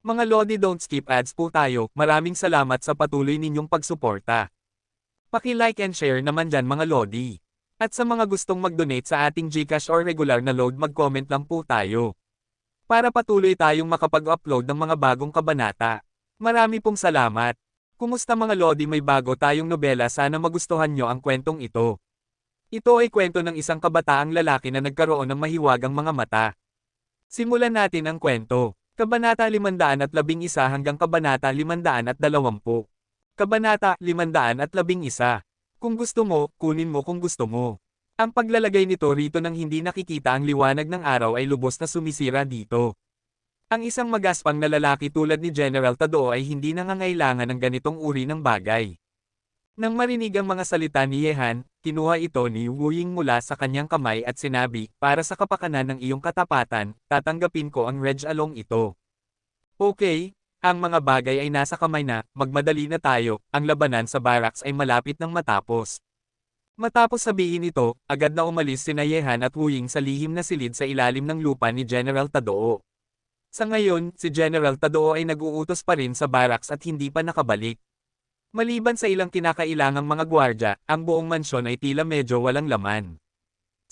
Mga Lodi, don't skip ads po tayo. Maraming salamat sa patuloy ninyong pagsuporta. Paki-like and share naman dyan mga Lodi. At sa mga gustong mag-donate sa ating GCash or regular na load, mag-comment lang po tayo. Para patuloy tayong makapag-upload ng mga bagong kabanata. Marami pong salamat. Kumusta mga Lodi, may bago tayong nobela, sana magustuhan nyo ang kwentong ito. Ito ay kwento ng isang kabataang lalaki na nagkaroon ng mahiwagang mga mata. Simulan natin ang kwento. Kabanata 511 hanggang Kabanata 520. Kabanata 511. Kung gusto mo, kunin mo kung gusto mo. Ang paglalagay nito rito nang hindi nakikita ang liwanag ng araw ay lubos na sumisira dito. Ang isang magaspang na lalaki tulad ni General Tadao ay hindi nangangailangan ng ganitong uri ng bagay. Nang marinig ang mga salita ni Yehan, kinuha ito ni Wu Ying mula sa kanyang kamay at sinabi, para sa kapakanan ng iyong katapatan, tatanggapin ko ang Reg Along ito. Okay, ang mga bagay ay nasa kamay na, magmadali na tayo, ang labanan sa barracks ay malapit nang matapos. Matapos sabihin ito, agad na umalis sina Yehan at Wu Ying sa lihim na silid sa ilalim ng lupa ni General Tadao. Sa ngayon, si General Tadao ay nag-uutos pa rin sa barracks at hindi pa nakabalik. Maliban sa ilang kinakailangang mga gwardya, ang buong mansyon ay tila medyo walang laman.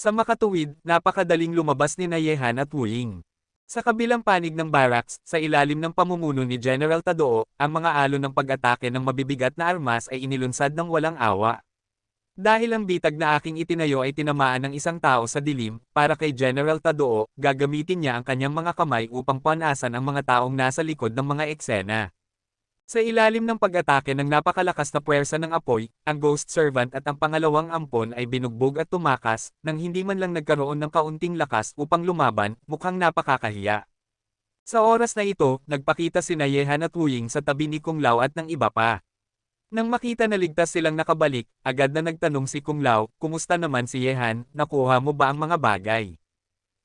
Sa makatuwid, napakadaling lumabas ni Yehan at Wu Ying. Sa kabilang panig ng barracks, sa ilalim ng pamumuno ni General Tadao, ang mga alon ng pag-atake ng mabibigat na armas ay inilunsad ng walang awa. Dahil ang bitag na aking itinayo ay tinamaan ng isang tao sa dilim, para kay General Tadao, gagamitin niya ang kanyang mga kamay upang punasan ang mga taong nasa likod ng mga eksena. Sa ilalim ng pag-atake ng napakalakas na puwersa ng apoy, ang Ghost Servant at ang pangalawang ampon ay binugbog at tumakas, nang hindi man lang nagkaroon ng kaunting lakas upang lumaban, mukhang napakakahiya. Sa oras na ito, nagpakita sina Yehan at Wu Ying sa tabi ni Kung Lao at ng iba pa. Nang makita na ligtas silang nakabalik, agad na nagtanong si Kung Lao, kumusta naman si Yehan, nakuha mo ba ang mga bagay?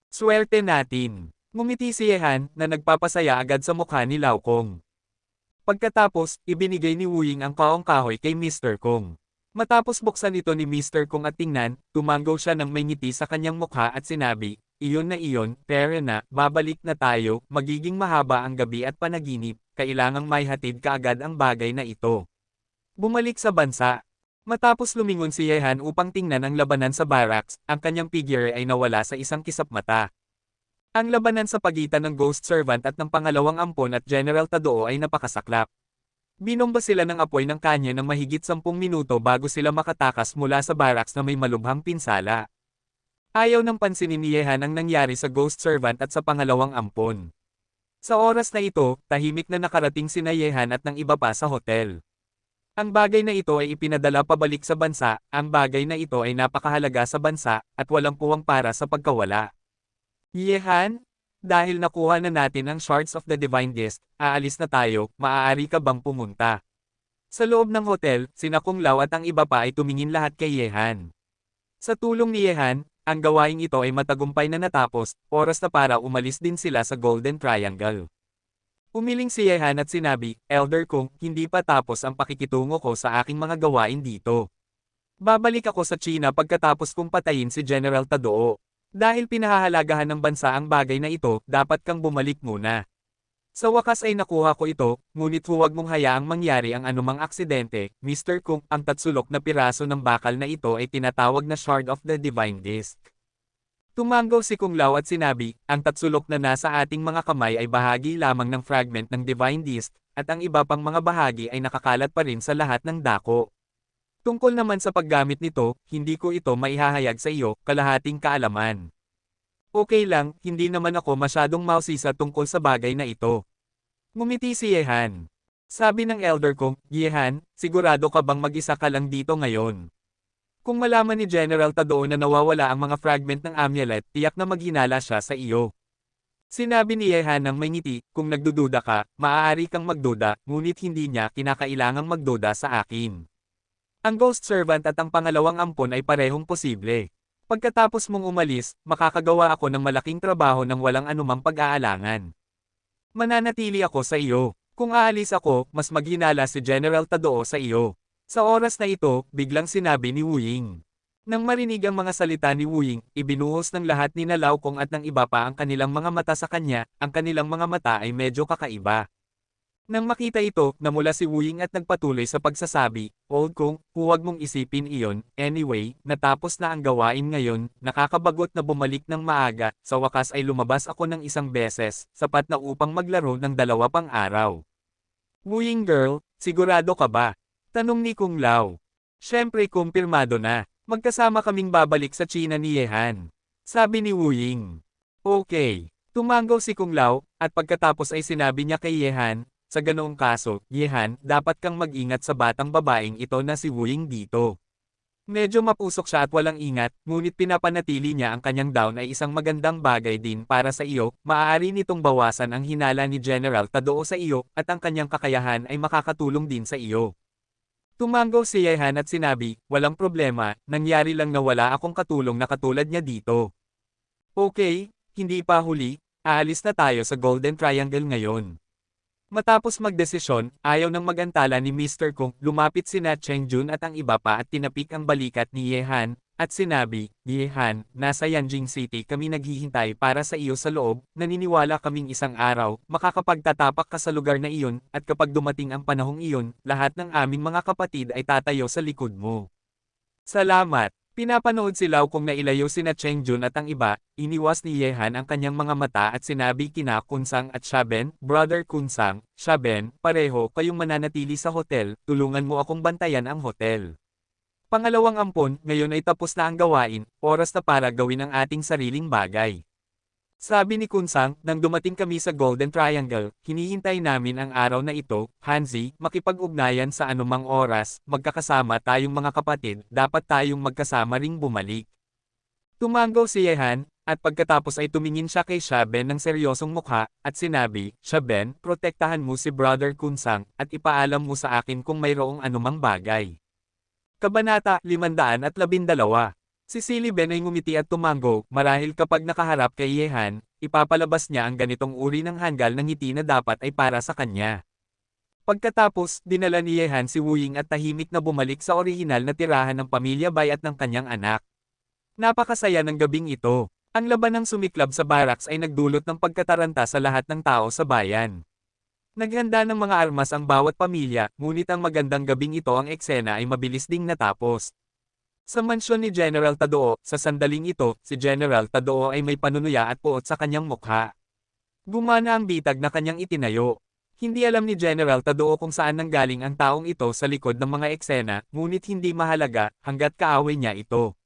Swerte natin. Ngumiti si Yehan, na nagpapasaya agad sa mukha ni Lao Kong. Pagkatapos, ibinigay ni Wu Ying ang kaong kahoy kay Mr. Kong. Matapos buksan ito ni Mr. Kong at tingnan, tumanggaw siya ng may ngiti sa kanyang mukha at sinabi, iyon na iyon, pera na, babalik na tayo, magiging mahaba ang gabi at panaginip, kailangang maihatid kaagad ang bagay na ito. Bumalik sa bansa. Matapos lumingon si Yehan upang tingnan ang labanan sa barracks, ang kanyang figure ay nawala sa isang kisap mata. Ang labanan sa pagitan ng Ghost Servant at ng pangalawang ampon at General Tadao ay napakasaklap. Binomba sila ng apoy ng kanya ng mahigit 10 minuto bago sila makatakas mula sa barracks na may malubhang pinsala. Ayaw nang pansinin ni Yehan ang nangyari sa Ghost Servant at sa pangalawang ampon. Sa oras na ito, tahimik na nakarating sina Yehan at ng iba pa sa hotel. Ang bagay na ito ay ipinadala pabalik sa bansa, ang bagay na ito ay napakahalaga sa bansa, at walang puwang para sa pagkawala. Yehan, dahil nakuha na natin ang Shards of the Divine Disc, aalis na tayo, maaari ka bang pumunta? Sa loob ng hotel, sina Kung Lao at ang iba pa ay tumingin lahat kay Yehan. Sa tulong ni Yehan, ang gawaing ito ay matagumpay na natapos, oras na para umalis din sila sa Golden Triangle. Umiling si Yehan at sinabi, Elder Kung, hindi pa tapos ang pakikitungo ko sa aking mga gawain dito. Babalik ako sa China pagkatapos kong patayin si General Tadao. Dahil pinahahalagahan ng bansa ang bagay na ito, dapat kang bumalik muna. Sa wakas ay nakuha ko ito, ngunit huwag mong hayaang mangyari ang anumang aksidente, Mr. Kung, ang tatsulok na piraso ng bakal na ito ay tinatawag na Shard of the Divine Disc. Tumanggaw si Kung Lao at sinabi, ang tatsulok na nasa ating mga kamay ay bahagi lamang ng fragment ng Divine Disc, at ang iba pang mga bahagi ay nakakalat pa rin sa lahat ng dako. Tungkol naman sa paggamit nito, hindi ko ito maihahayag sa iyo, kalahating kaalaman. Okay lang, hindi naman ako masyadong mausisa tungkol sa bagay na ito. Ngumiti si Yehan. Sabi ng elder kong, Yehan, sigurado ka bang mag-isa ka lang dito ngayon? Kung malaman ni General Tadao na nawawala ang mga fragment ng amulet, tiyak na maghinala siya sa iyo. Sinabi ni Yehan ng may ngiti, kung nagdududa ka, maaari kang magduda, ngunit hindi niya kinakailangang magduda sa akin. Ang Ghost Servant at ang pangalawang ampon ay parehong posible. Pagkatapos mong umalis, makakagawa ako ng malaking trabaho ng walang anumang pag-aalangan. Mananatili ako sa iyo. Kung aalis ako, mas maghinala si General Tadao sa iyo. Sa oras na ito, biglang sinabi ni Wu Ying. Nang marinig ang mga salita ni Wu Ying, ibinuhos ng lahat ni Lao Kong at ng iba pa ang kanilang mga mata sa kanya, ang kanilang mga mata ay medyo kakaiba. Nang makita ito, namula si Wu Ying at nagpatuloy sa pagsasabi, Old Kong, huwag mong isipin iyon, anyway, natapos na ang gawain ngayon, nakakabagot na bumalik ng maaga, sa wakas ay lumabas ako ng isang beses, sapat na upang maglaro ng 2 pang araw. Wu Ying girl, sigurado ka ba? Tanong ni Kung Lao. Siyempre kumpirmado na, magkasama kaming babalik sa China ni Yehan. Sabi ni Wu Ying. Okay. Tumanggaw si Kung Lao, at pagkatapos ay sinabi niya kay Yehan, sa ganoong kaso, Yehan, dapat kang mag-ingat sa batang babaeng ito na si Wu Ying dito. Medyo mapusok siya at walang ingat, ngunit pinapanatili niya ang kanyang down ay isang magandang bagay din para sa iyo, maaari nitong bawasan ang hinala ni General Tadao sa iyo, at ang kanyang kakayahan ay makakatulong din sa iyo. Tumanggaw si Yehan at sinabi, walang problema, nangyari lang na wala akong katulong na katulad niya dito. Okay, hindi pa huli, aalis na tayo sa Golden Triangle ngayon. Matapos magdesisyon, ayaw nang magantala ni Mr. Kung, lumapit sina Cheng Jun at ang iba pa at tinapik ang balikat ni Yehan, at sinabi, Yehan, nasa Yanjing City kami naghihintay para sa iyo sa loob, naniniwala kaming isang araw, makakapagtatapak ka sa lugar na iyon, at kapag dumating ang panahong iyon, lahat ng aming mga kapatid ay tatayo sa likod mo. Salamat! Pinapanood si Lau Kung na ilayo sina Cheng Jun at ang iba, iniwas ni Yehan ang kanyang mga mata at sinabi kina Kunsang at Shaben, Brother Kunsang, Shaben, pareho kayong mananatili sa hotel, tulungan mo akong bantayan ang hotel. Pangalawang ampon, ngayon ay tapos na ang gawain, oras na para gawin ang ating sariling bagay. Sabi ni Kunsang, nang dumating kami sa Golden Triangle, hinihintay namin ang araw na ito, Hanzi, makipag-ugnayan sa anumang oras, magkakasama tayong mga kapatid, dapat tayong magkasama ring bumalik. Tumanggaw si Yehan, at pagkatapos ay tumingin siya kay Shaben ng seryosong mukha, at sinabi, Shaben, protektahan mo si Brother Kunsang, at ipaalam mo sa akin kung mayroong anumang bagay. Kabanata 512 Si Siliben ay ngumiti at tumanggo, marahil kapag nakaharap kay Yehan, ipapalabas niya ang ganitong uri ng hanggal ng ngiti na dapat ay para sa kanya. Pagkatapos, dinala ni Yehan si Wu Ying at tahimik na bumalik sa orihinal na tirahan ng pamilya Bai at ng kanyang anak. Napakasaya ng gabing ito. Ang laban ng sumiklab sa barracks ay nagdulot ng pagkataranta sa lahat ng tao sa bayan. Naghanda ng mga armas ang bawat pamilya, ngunit ang magandang gabing ito ang eksena ay mabilis ding natapos. Sa mansyon ni General Tadao, sa sandaling ito, si General Tadao ay may panunuya at puot sa kanyang mukha. Gumana ang bitag na kanyang itinayo. Hindi alam ni General Tadao kung saan nanggaling ang taong ito sa likod ng mga eksena, ngunit hindi mahalaga, hanggat kaaway niya ito.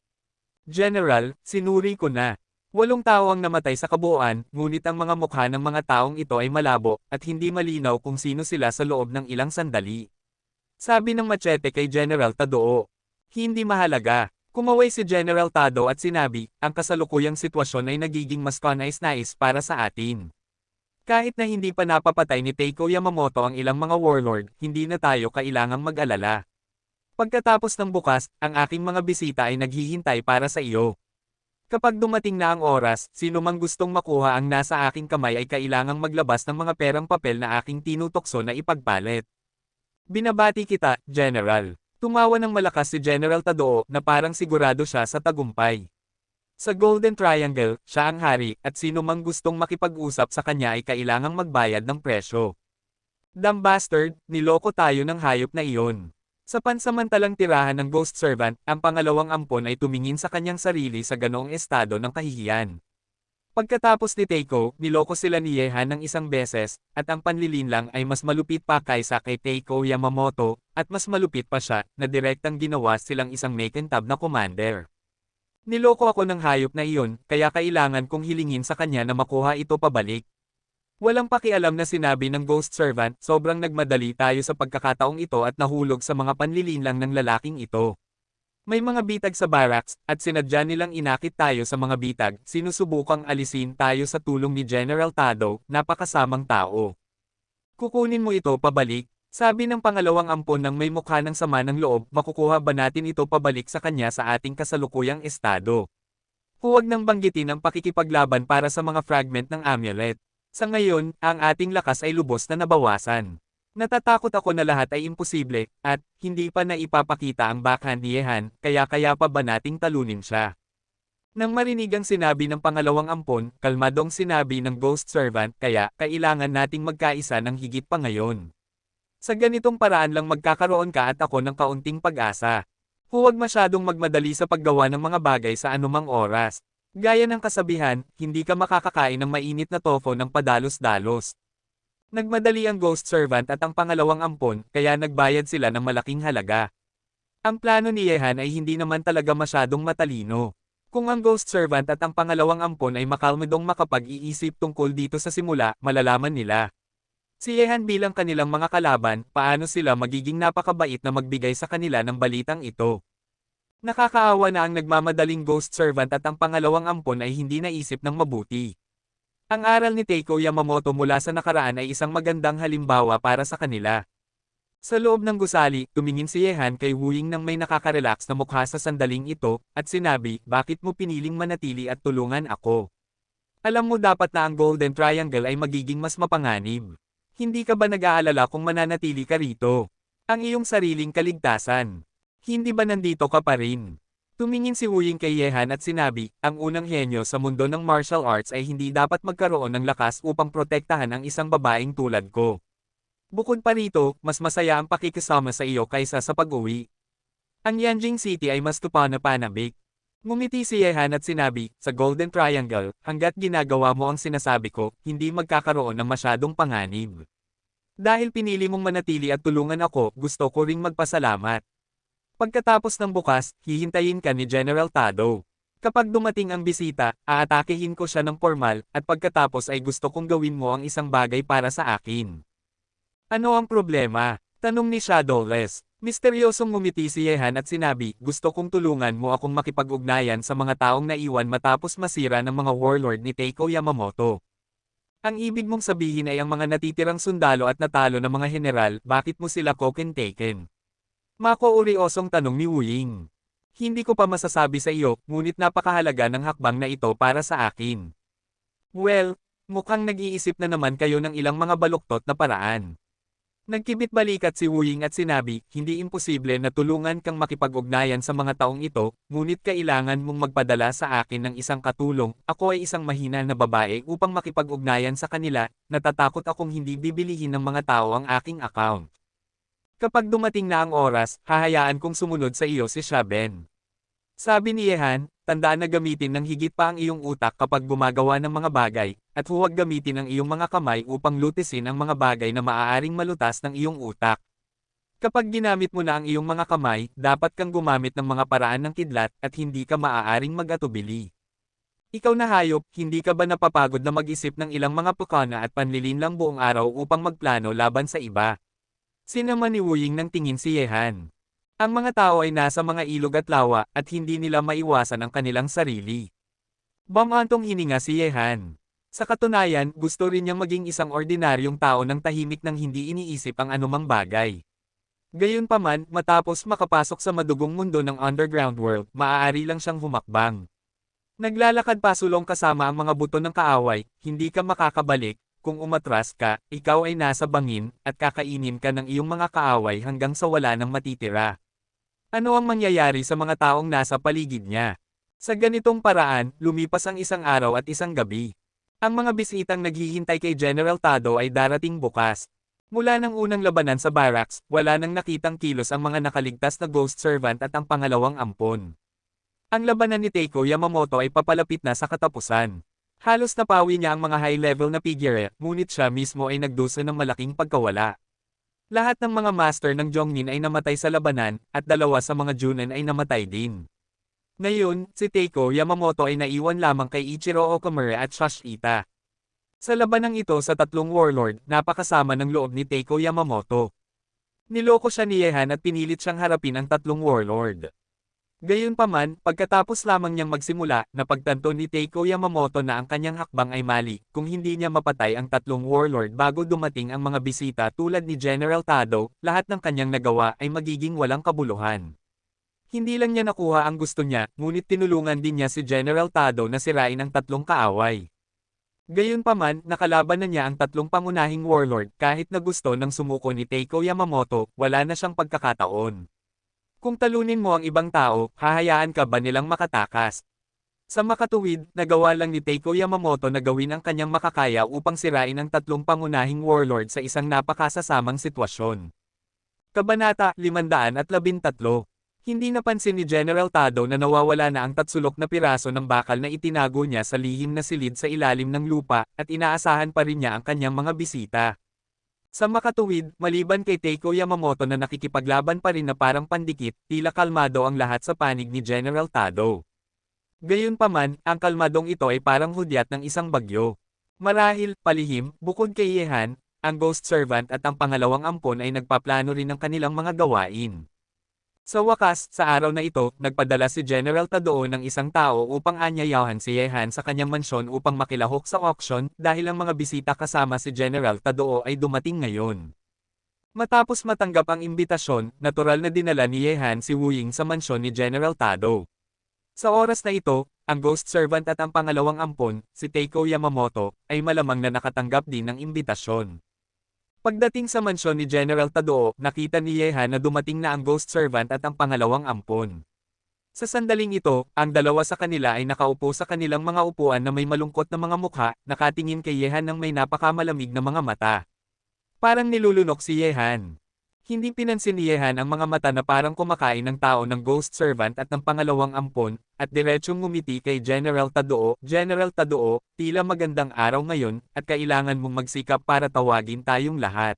General, sinuri ko na. 8 tao ang namatay sa kabuuan, ngunit ang mga mukha ng mga taong ito ay malabo, at hindi malinaw kung sino sila sa loob ng ilang sandali. Sabi ng machete kay General Tadao. Hindi mahalaga. Kumaway si General Tado at sinabi, ang kasalukuyang sitwasyon ay nagiging mas kanais-nais para sa atin. Kahit na hindi pa napapatay ni Teiko Yamamoto ang ilang mga warlord, hindi na tayo kailangang mag-alala. Pagkatapos ng bukas, ang aking mga bisita ay naghihintay para sa iyo. Kapag dumating na ang oras, sino mang gustong makuha ang nasa aking kamay ay kailangang maglabas ng mga perang papel na aking tinutokso na ipagpalit. Binabati kita, General. Tumawa ng malakas si General Tadao na parang sigurado siya sa tagumpay. Sa Golden Triangle, siya ang hari, at sino mang gustong makipag-usap sa kanya ay kailangang magbayad ng presyo. Damn bastard, niloko tayo ng hayop na iyon. Sa pansamantalang tirahan ng Ghost Servant, ang pangalawang ampon ay tumingin sa kanyang sarili sa ganoong estado ng kahihiyan. Pagkatapos ni Teiko, niloko sila ni Yehan ng isang beses, at ang panlilinlang ay mas malupit pa kaysa kay Teiko Yamamoto, at mas malupit pa siya, na direktang ginawa silang isang makintab na commander. Niloko ako ng hayop na iyon, kaya kailangan kong hilingin sa kanya na makuha ito pabalik. Walang pakialam na sinabi ng Ghost Servant, sobrang nagmadali tayo sa pagkakataong ito at nahulog sa mga panlilinlang ng lalaking ito. May mga bitag sa barracks, at sinadya nilang inakit tayo sa mga bitag, sinusubukang alisin tayo sa tulong ni General Tado, napakasamang tao. Kukunin mo ito pabalik, sabi ng pangalawang ampon ng may mukha ng sama ng loob, makukuha ba natin ito pabalik sa kanya sa ating kasalukuyang estado? Huwag nang banggitin ang pakikipaglaban para sa mga fragment ng amulet. Sa ngayon, ang ating lakas ay lubos na nabawasan. Natatakot ako na lahat ay imposible, at hindi pa naipapakita ang backhand ni Yehan, kaya pa ba nating talunin siya? Nang marinig ang sinabi ng pangalawang ampon, kalmadong sinabi ng Ghost Servant, kaya, kailangan nating magkaisa ng higit pa ngayon. Sa ganitong paraan lang magkakaroon ka at ako ng kaunting pag-asa. Huwag masyadong magmadali sa paggawa ng mga bagay sa anumang oras. Gaya ng kasabihan, hindi ka makakakain ng mainit na tofu ng padalos-dalos. Nagmadali ang Ghost Servant at ang pangalawang ampon, kaya nagbayad sila ng malaking halaga. Ang plano ni Yehan ay hindi naman talaga masyadong matalino. Kung ang Ghost Servant at ang pangalawang ampon ay makalmadong makapag-iisip tungkol dito sa simula, malalaman nila. Si Yehan bilang kanilang mga kalaban, paano sila magiging napakabait na magbigay sa kanila ng balitang ito. Nakakaawa na ang nagmamadaling Ghost Servant at ang pangalawang ampon ay hindi naisip ng mabuti. Ang aral ni Teiko Yamamoto mula sa nakaraan ay isang magandang halimbawa para sa kanila. Sa loob ng gusali, tumingin si Yehan kay Wu Ying nang may nakaka-relax na mukha sa sandaling ito, at sinabi, bakit mo piniling manatili at tulungan ako? Alam mo dapat na ang Golden Triangle ay magiging mas mapanganib. Hindi ka ba nag-aalala kung mananatili ka rito? Ang iyong sariling kaligtasan. Hindi ba nandito ka pa rin? Tumingin si Wu Ying kay Yehan at sinabi, ang unang henyo sa mundo ng martial arts ay hindi dapat magkaroon ng lakas upang protektahan ang isang babaeng tulad ko. Bukod pa rito, mas masaya ang pakikisama sa iyo kaysa sa pag-uwi. Ang Yanjing City ay mas tupa-na-panabik. Ngumiti si Yehan at sinabi, sa Golden Triangle, hanggat ginagawa mo ang sinasabi ko, hindi magkakaroon ng masyadong panganib. Dahil pinili mong manatili at tulungan ako, gusto ko ring magpasalamat. Pagkatapos ng bukas, hihintayin ka ni General Tado. Kapag dumating ang bisita, aatakehin ko siya ng formal, at pagkatapos ay gusto kong gawin mo ang isang bagay para sa akin. Ano ang problema? Tanong ni Shadowless. Misteryosong ngumiti si Yehan at sinabi, gusto kong tulungan mo akong makipag-ugnayan sa mga taong naiwan matapos masira ng mga warlord ni Teiko Yamamoto. Ang ibig mong sabihin ay ang mga natitirang sundalo at natalo ng mga general, bakit mo sila taken? Makauryosong tanong ni Wu Ying. Hindi ko pa masasabi sa iyo, ngunit napakahalaga ng hakbang na ito para sa akin. Well, mukhang nag-iisip na naman kayo ng ilang mga baluktot na paraan. Nagkibit balikat si Wu Ying at sinabi, hindi imposible na tulungan kang makipag-ugnayan sa mga taong ito, ngunit kailangan mong magpadala sa akin ng isang katulong, ako ay isang mahina na babae upang makipag-ugnayan sa kanila, natatakot akong hindi bibilihin ng mga tao ang aking account. Kapag dumating na ang oras, hahayaan kong sumunod sa iyo si Shaben. Sabi ni Yehan, tandaan na gamitin ng higit pa ang iyong utak kapag gumagawa ng mga bagay, at huwag gamitin ang iyong mga kamay upang lutisin ang mga bagay na maaaring malutas ng iyong utak. Kapag ginamit mo na ang iyong mga kamay, dapat kang gumamit ng mga paraan ng kidlat at hindi ka maaaring mag-atubili. Ikaw na hayop, hindi ka ba napapagod na mag-isip ng ilang mga pukana at panlilinlang buong araw upang magplano laban sa iba? Sinama ni Wu Ying ng tingin si Yehan. Ang mga tao ay nasa mga ilog at lawa, at hindi nila maiwasan ang kanilang sarili. Bamantong hininga si Yehan. Sa katunayan, gusto rin niyang maging isang ordinaryong tao ng tahimik nang hindi iniisip ang anumang bagay. Gayunpaman, matapos makapasok sa madugong mundo ng underground world, maaari lang siyang humakbang. Naglalakad pasulong kasama ang mga buto ng kaaway, hindi ka makakabalik, kung umatras ka, ikaw ay nasa bangin, at kakainin ka ng iyong mga kaaway hanggang sa wala nang matitira. Ano ang mangyayari sa mga taong nasa paligid niya? Sa ganitong paraan, lumipas ang isang araw at isang gabi. Ang mga bisitang naghihintay kay General Tado ay darating bukas. Mula ng unang labanan sa barracks, wala nang nakitang kilos ang mga nakaligtas na Ghost Servant at ang pangalawang ampon. Ang labanan ni Teiko Yamamoto ay papalapit na sa katapusan. Halos napawi niya ang mga high-level na figure, ngunit siya mismo ay nagdusa ng malaking pagkawala. Lahat ng mga master ng Jongnin ay namatay sa labanan, at dalawa sa mga Junin ay namatay din. Ngayon, si Teiko Yamamoto ay naiwan lamang kay Ichiro Okamura at Shashita. Sa labanang ito sa tatlong warlord, napakasama ng loob ni Teiko Yamamoto. Niloko siya ni Yehan at pinilit siyang harapin ang tatlong warlord. Gayunpaman, pagkatapos lamang niyang magsimula, napagtanto ni Teiko Yamamoto na ang kanyang hakbang ay mali, kung hindi niya mapatay ang tatlong warlord bago dumating ang mga bisita tulad ni General Tado, lahat ng kanyang nagawa ay magiging walang kabuluhan. Hindi lang niya nakuha ang gusto niya, ngunit tinulungan din niya si General Tado na sirain ang tatlong kaaway. Gayunpaman, nakalaban na niya ang tatlong pangunahing warlord kahit na gusto ng sumuko ni Teiko Yamamoto, wala na siyang pagkakataon. Kung talunin mo ang ibang tao, hahayaan ka ba nilang makatakas? Sa makatuwid, nagawa lang ni Teiko Yamamoto na gawin ang kanyang makakaya upang sirain ang tatlong pangunahing warlord sa isang napakasasamang sitwasyon. Kabanata 513. Hindi napansin ni General Tado na nawawala na ang tatsulok na piraso ng bakal na itinago niya sa lihim na silid sa ilalim ng lupa, at inaasahan pa rin niya ang kanyang mga bisita. Sa makatuwid, maliban kay Teiko Yamamoto na nakikipaglaban pa rin na parang pandikit, tila kalmado ang lahat sa panig ni General Tado. Gayunpaman, ang kalmadong ito ay parang hudyat ng isang bagyo. Marahil, palihim, bukod kay Yehan, ang Ghost Servant at ang pangalawang ampon ay nagpaplano rin ng kanilang mga gawain. Sa wakas, sa araw na ito, nagpadala si General Tadao ng isang tao upang anyayahan si Yehan sa kanyang mansyon upang makilahok sa auction dahil ang mga bisita kasama si General Tadao ay dumating ngayon. Matapos matanggap ang imbitasyon, natural na dinala ni Yehan si Wu Ying sa mansyon ni General Tado. Sa oras na ito, ang Ghost Servant at ang pangalawang ampon, si Teiko Yamamoto, ay malamang na nakatanggap din ng imbitasyon. Pagdating sa mansyon ni General Tadao, nakita ni Yehan na dumating na ang Ghost Servant at ang pangalawang ampon. Sa sandaling ito, ang dalawa sa kanila ay nakaupo sa kanilang mga upuan na may malungkot na mga mukha, nakatingin kay Yehan ng may napakamalamig na mga mata. Parang nilulunok si Yehan. Hindi pinansin ni Yehan ang mga mata na parang kumakain ng tao ng Ghost Servant at ng pangalawang ampon, at diretsyong ngumiti kay General Tadao. General Tadao, tila magandang araw ngayon, at kailangan mong magsikap para tawagin tayong lahat.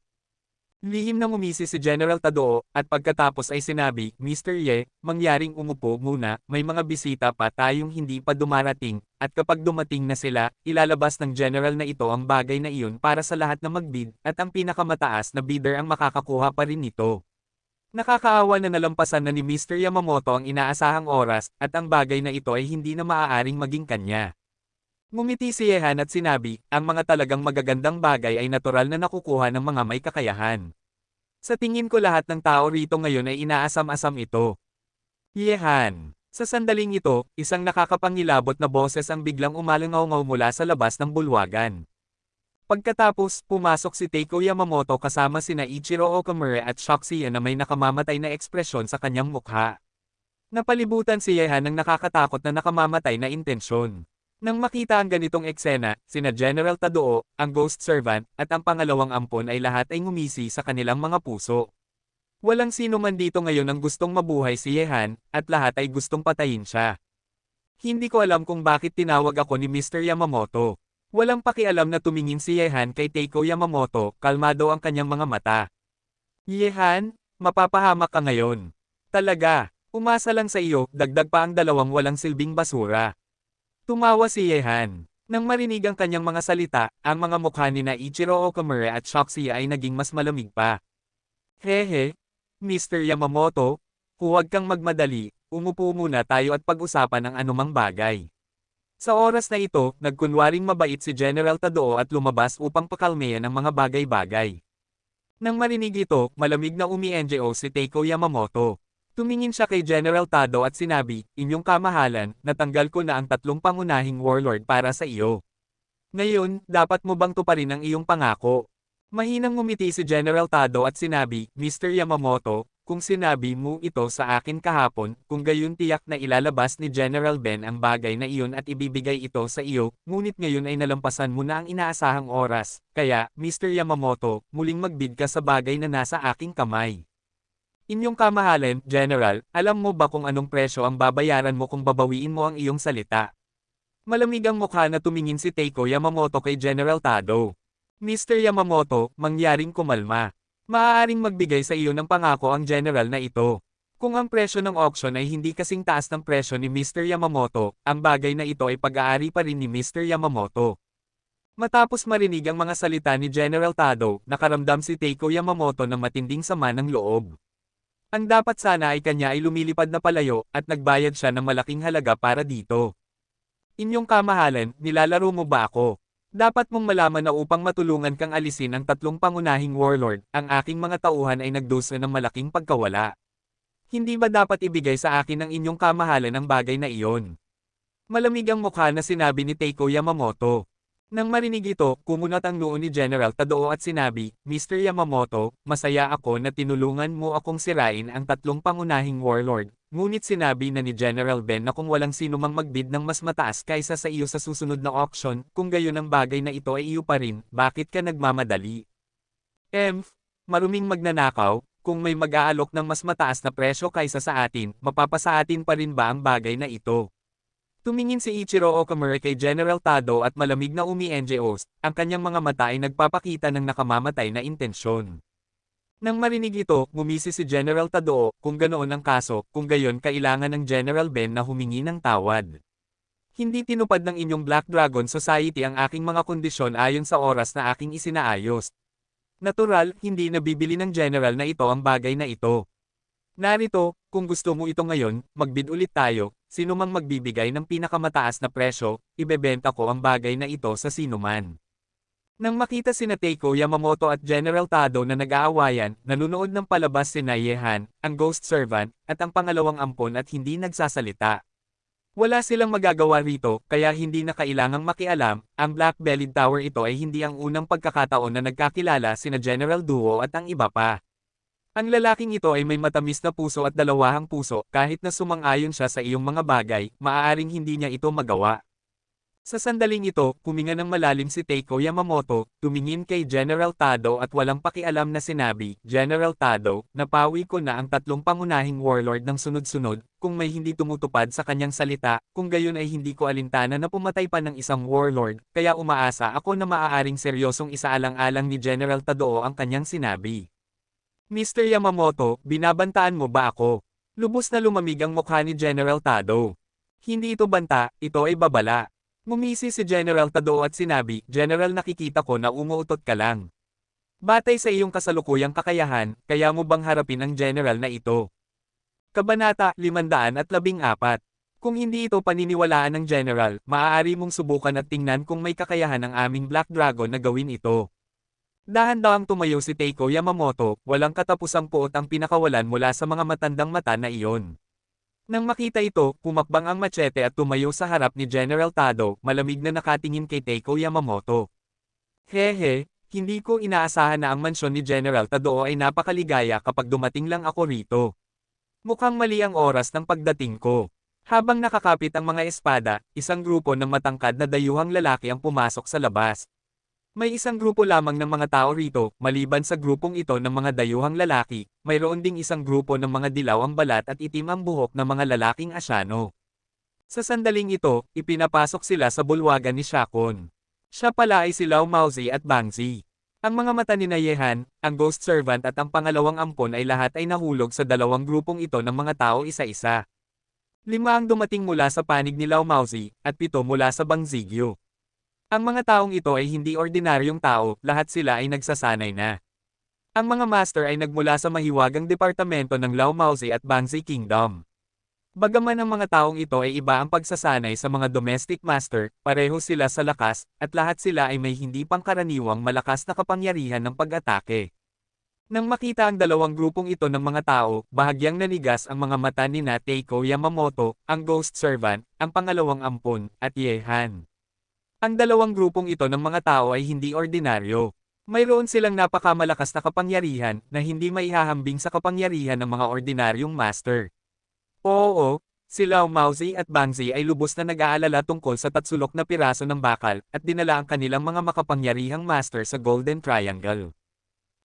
Lihim na ngumisi si General Tadao, at pagkatapos ay sinabi, Mr. Ye, mangyaring umupo muna, may mga bisita pa tayong hindi pa dumarating, at kapag dumating na sila, ilalabas ng general na ito ang bagay na iyon para sa lahat na magbid, at ang pinakamataas na bidder ang makakakuha pa rin nito. Nakakaawa na nalampasan na ni Mr. Yamamoto ang inaasahang oras, at ang bagay na ito ay hindi na maaaring maging kanya. Ngumiti si Yehan at sinabi, ang mga talagang magagandang bagay ay natural na nakukuha ng mga may kakayahan. Sa tingin ko lahat ng tao rito ngayon ay inaasam-asam ito. Yehan. Sa sandaling ito, isang nakakapangilabot na boses ang biglang umalangaw-ngaw mula sa labas ng bulwagan. Pagkatapos, pumasok si Teiko Yamamoto kasama sina Ichiro Okamura at Shoxiya na may nakamamatay na ekspresyon sa kanyang mukha. Napalibutan si Yehan ng nakakatakot na nakamamatay na intensyon. Nang makita ang ganitong eksena, sina General Tadao, ang Ghost Servant, at ang pangalawang ampon ay lahat ay ngumisi sa kanilang mga puso. Walang sino man dito ngayon ang gustong mabuhay si Yehan, at lahat ay gustong patayin siya. Hindi ko alam kung bakit tinawag ako ni Mr. Yamamoto. Walang pakialam na tumingin si Yehan kay Teiko Yamamoto, kalmado ang kanyang mga mata. Yehan, mapapahamak ka ngayon. Talaga, umasa lang sa iyo, dagdag pa ang dalawang walang silbing basura. Tumawa si Yehan. Nang marinig ang kanyang mga salita, ang mga mukha ni na Ichiro Okamura at Shoxiya ay naging mas malamig pa. Hehe, Mr. Yamamoto, huwag kang magmadali, umupo muna tayo at pag-usapan ang anumang bagay. Sa oras na ito, nagkunwaring mabait si General Tadao at lumabas upang pakalmeyan ang mga bagay-bagay. Nang marinig ito, malamig na umi-NGO si Teiko Yamamoto. Tumingin siya kay General Tado at sinabi, inyong kamahalan, natanggal ko na ang tatlong pangunahing warlord para sa iyo. Ngayon, dapat mo bang tuparin ang iyong pangako? Mahinang ngumiti si General Tado at sinabi, Mr. Yamamoto, kung sinabi mo ito sa akin kahapon, kung gayon tiyak na ilalabas ni General Ben ang bagay na iyon at ibibigay ito sa iyo, ngunit ngayon ay nalampasan mo na ang inaasahang oras, kaya, Mr. Yamamoto, muling magbid ka sa bagay na nasa aking kamay. Inyong kamahalan, General, alam mo ba kung anong presyo ang babayaran mo kung babawiin mo ang iyong salita? Malamig ang mukha na tumingin si Teiko Yamamoto kay General Tado. Mr. Yamamoto, mangyaring kumalma. Maaaring magbigay sa iyo ng pangako ang general na ito. Kung ang presyo ng auction ay hindi kasing taas ng presyo ni Mr. Yamamoto, ang bagay na ito ay pag-aari pa rin ni Mr. Yamamoto. Matapos marinig ang mga salita ni General Tado, nakaramdam si Teiko Yamamoto ng matinding sama ng loob. Ang dapat sana ay kanya ay lumilipad na palayo, at nagbayad siya ng malaking halaga para dito. Inyong kamahalan, nilalaro mo ba ako? Dapat mong malaman na upang matulungan kang alisin ang tatlong pangunahing warlord, ang aking mga tauhan ay nagdusa ng malaking pagkawala. Hindi ba dapat ibigay sa akin ng inyong kamahalan ang bagay na iyon? Malamig ang mukha na sinabi ni Teiko Yamamoto. Nang marinig ito, kumunat ang noo ni General Tadao at sinabi, Mr. Yamamoto, masaya ako na tinulungan mo akong sirain ang tatlong pangunahing warlord. Ngunit sinabi na ni General Ben na kung walang sino mang magbid ng mas mataas kaysa sa iyo sa susunod na auction, kung gayon ang bagay na ito ay iyo pa rin, bakit ka nagmamadali? Maruming magnanakaw, kung may mag-aalok ng mas mataas na presyo kaysa sa atin, mapapasa atin pa rin ba ang bagay na ito? Tumingin si Ichiro Okamura kay General Tado at malamig na umi-NGOs, ang kanyang mga mata ay nagpapakita ng nakamamatay na intensyon. Nang marinig ito, ngumisi si General Tado, kung ganoon ang kaso, kung gayon kailangan ng General Ben na humingi ng tawad. Hindi tinupad ng inyong Black Dragon Society ang aking mga kondisyon ayon sa oras na aking isinaayos. Natural, hindi nabibili ng General na ito ang bagay na ito. Narito, kung gusto mo ito ngayon, magbid ulit tayo, sino mang magbibigay ng pinakamataas na presyo, ibebenta ko ang bagay na ito sa sinuman. Nang makita sina Teiko Yamamoto at General Tado na nag-aawayan, nanunood ng palabas si Nayehan, ang Ghost Servant, at ang pangalawang ampon at hindi nagsasalita. Wala silang magagawa rito, kaya hindi na kailangang makialam, ang Black-Bellied Tower ito ay hindi ang unang pagkakataon na nagkakilala sina General Duo at ang iba pa. Ang lalaking ito ay may matamis na puso at dalawahang puso, kahit na sumang-ayon siya sa iyong mga bagay, maaaring hindi niya ito magawa. Sa sandaling ito, huminga ng malalim si Teiko Yamamoto, tumingin kay General Tado at walang pakialam na sinabi, General Tado, napawi ko na ang tatlong pangunahing warlord ng sunod-sunod, kung may hindi tumutupad sa kanyang salita, kung gayon ay hindi ko alintana na pumatay pa ng isang warlord, kaya umaasa ako na maaaring seryosong isaalang-alang ni General Tado ang kanyang sinabi. Mr. Yamamoto, binabantaan mo ba ako? Lubos na lumamig ang mukha ni General Tado. Hindi ito banta, ito ay babala. Ngumisi si General Tado at sinabi, General nakikita ko na umuutot ka lang. Batay sa iyong kasalukuyang kakayahan, kaya mo bang harapin ang General na ito? Kabanata 514. Kung hindi ito paniniwalaan ng General, maaari mong subukan at tingnan kung may kakayahan ang aming Black Dragon na gawin ito. Dahan-dahang tumayo si Teiko Yamamoto, walang katapusang puot ang pinakawalan mula sa mga matandang mata na iyon. Nang makita ito, pumakbang ang machete at tumayo sa harap ni General Tado, malamig na nakatingin kay Teiko Yamamoto. Hehe, hindi ko inaasahan na ang mansyon ni General Tado ay napakaligaya kapag dumating lang ako rito. Mukhang mali ang oras ng pagdating ko. Habang nakakapit ang mga espada, isang grupo ng matangkad na dayuhang lalaki ang pumasok sa labas. May isang grupo lamang ng mga tao rito, maliban sa grupong ito ng mga dayuhang lalaki, mayroon ding isang grupo ng mga dilaw ang balat at itim ang buhok ng mga lalaking asyano. Sa sandaling ito, ipinapasok sila sa bulwagan ni Shakon. Siya pala ay si Lao Maozi at Bangzi. Ang mga mata ni Nayehan, ang Ghost Servant at ang pangalawang ampon ay lahat ay nahulog sa dalawang grupong ito ng mga tao isa-isa. 5 ang dumating mula sa panig ni Lao Maozi, at 7 mula sa Bangzigyo. Ang mga taong ito ay hindi ordinaryong tao, lahat sila ay nagsasanay na. Ang mga master ay nagmula sa mahiwagang departamento ng Lao Maozi at Bangzi Kingdom. Bagaman ang mga taong ito ay iba ang pagsasanay sa mga domestic master, pareho sila sa lakas, at lahat sila ay may hindi pangkaraniwang malakas na kapangyarihan ng pag-atake. Nang makita ang dalawang grupong ito ng mga tao, bahagyang nanigas ang mga mata ni Teiko Yamamoto, ang Ghost Servant, ang pangalawang ampon, at Yehan. Ang dalawang grupong ito ng mga tao ay hindi ordinaryo. Mayroon silang napakamalakas na kapangyarihan na hindi maihahambing sa kapangyarihan ng mga ordinaryong master. Oo, si Lao Maozi at Bangzi ay lubos na nag-aalala tungkol sa tatsulok na piraso ng bakal at dinala ang kanilang mga makapangyarihang master sa Golden Triangle.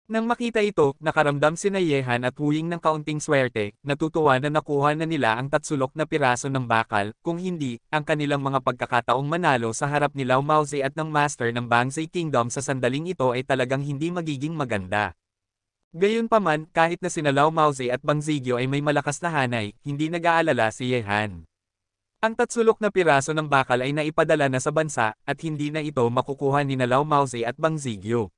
Nang makita ito, nakaramdam si Nayehan at Wuying ng kaunting swerte, natutuwa na nakuha na nila ang tatsulok na piraso ng bakal, kung hindi, ang kanilang mga pagkakataong manalo sa harap ni Lao Maozi at ng master ng Bangzi Kingdom sa sandaling ito ay talagang hindi magiging maganda. Gayunpaman, kahit na sina Lao Maozi at Bangzigyo ay may malakas na hanay, hindi nag-aalala si Yehan. Ang tatsulok na piraso ng bakal ay naipadala na sa bansa, at hindi na ito makukuha ni Lao Maozi at Bangzigyo.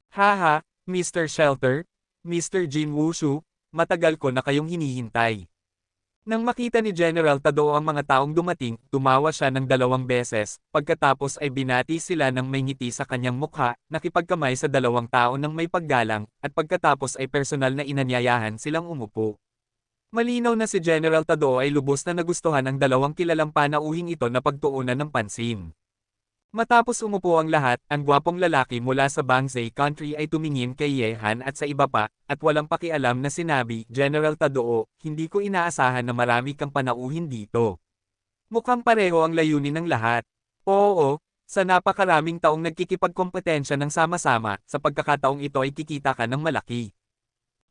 Haha! Mr. Shelter, Mr. Jin Wushu, matagal ko na kayong hinihintay. Nang makita ni General Tado ang mga taong dumating, tumawa siya ng 2 beses, pagkatapos ay binati sila ng may ngiti sa kanyang mukha, nakipagkamay sa 2 tao ng may paggalang, at pagkatapos ay personal na inanyayahan silang umupo. Malinaw na si General Tado ay lubos na nagustuhan ang 2 kilalang panauhing ito na pagtuunan ng pansin. Matapos umupo ang lahat, ang gwapong lalaki mula sa Bangzai Country ay tumingin kay Yehan at sa iba pa, at walang pakialam na sinabi, General Tadoo, hindi ko inaasahan na marami kang panauhin dito. Mukhang pareho ang layunin ng lahat. Oo, sa napakaraming taong nagkikipagkompetensya ng sama-sama, sa pagkakataong ito ay kikita ka ng malaki.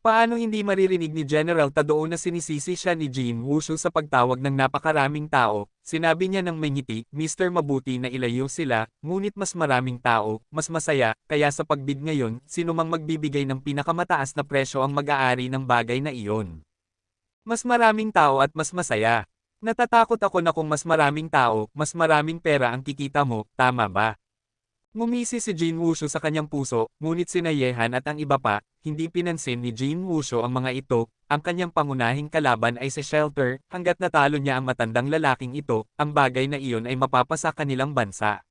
Paano hindi maririnig ni General Tadoo na sinisisi siya ni Jin Wushu sa pagtawag ng napakaraming tao? Sinabi niya ng may ngiti, Mr. Mabuti na ilayo sila, ngunit mas maraming tao, mas masaya, kaya sa pagbid ngayon, sino mang magbibigay ng pinakamataas na presyo ang mag-aari ng bagay na iyon. Mas maraming tao at mas masaya. Natatakot ako na kung mas maraming tao, mas maraming pera ang kikita mo, tama ba? Ngumisi si Jin Wushu sa kanyang puso, ngunit sina Yehan at ang iba pa, hindi pinansin ni Jin Wushu ang mga ito, ang kanyang pangunahing kalaban ay si Shelter, hanggat natalo niya ang matandang lalaking ito, ang bagay na iyon ay mapapasa kanilang bansa.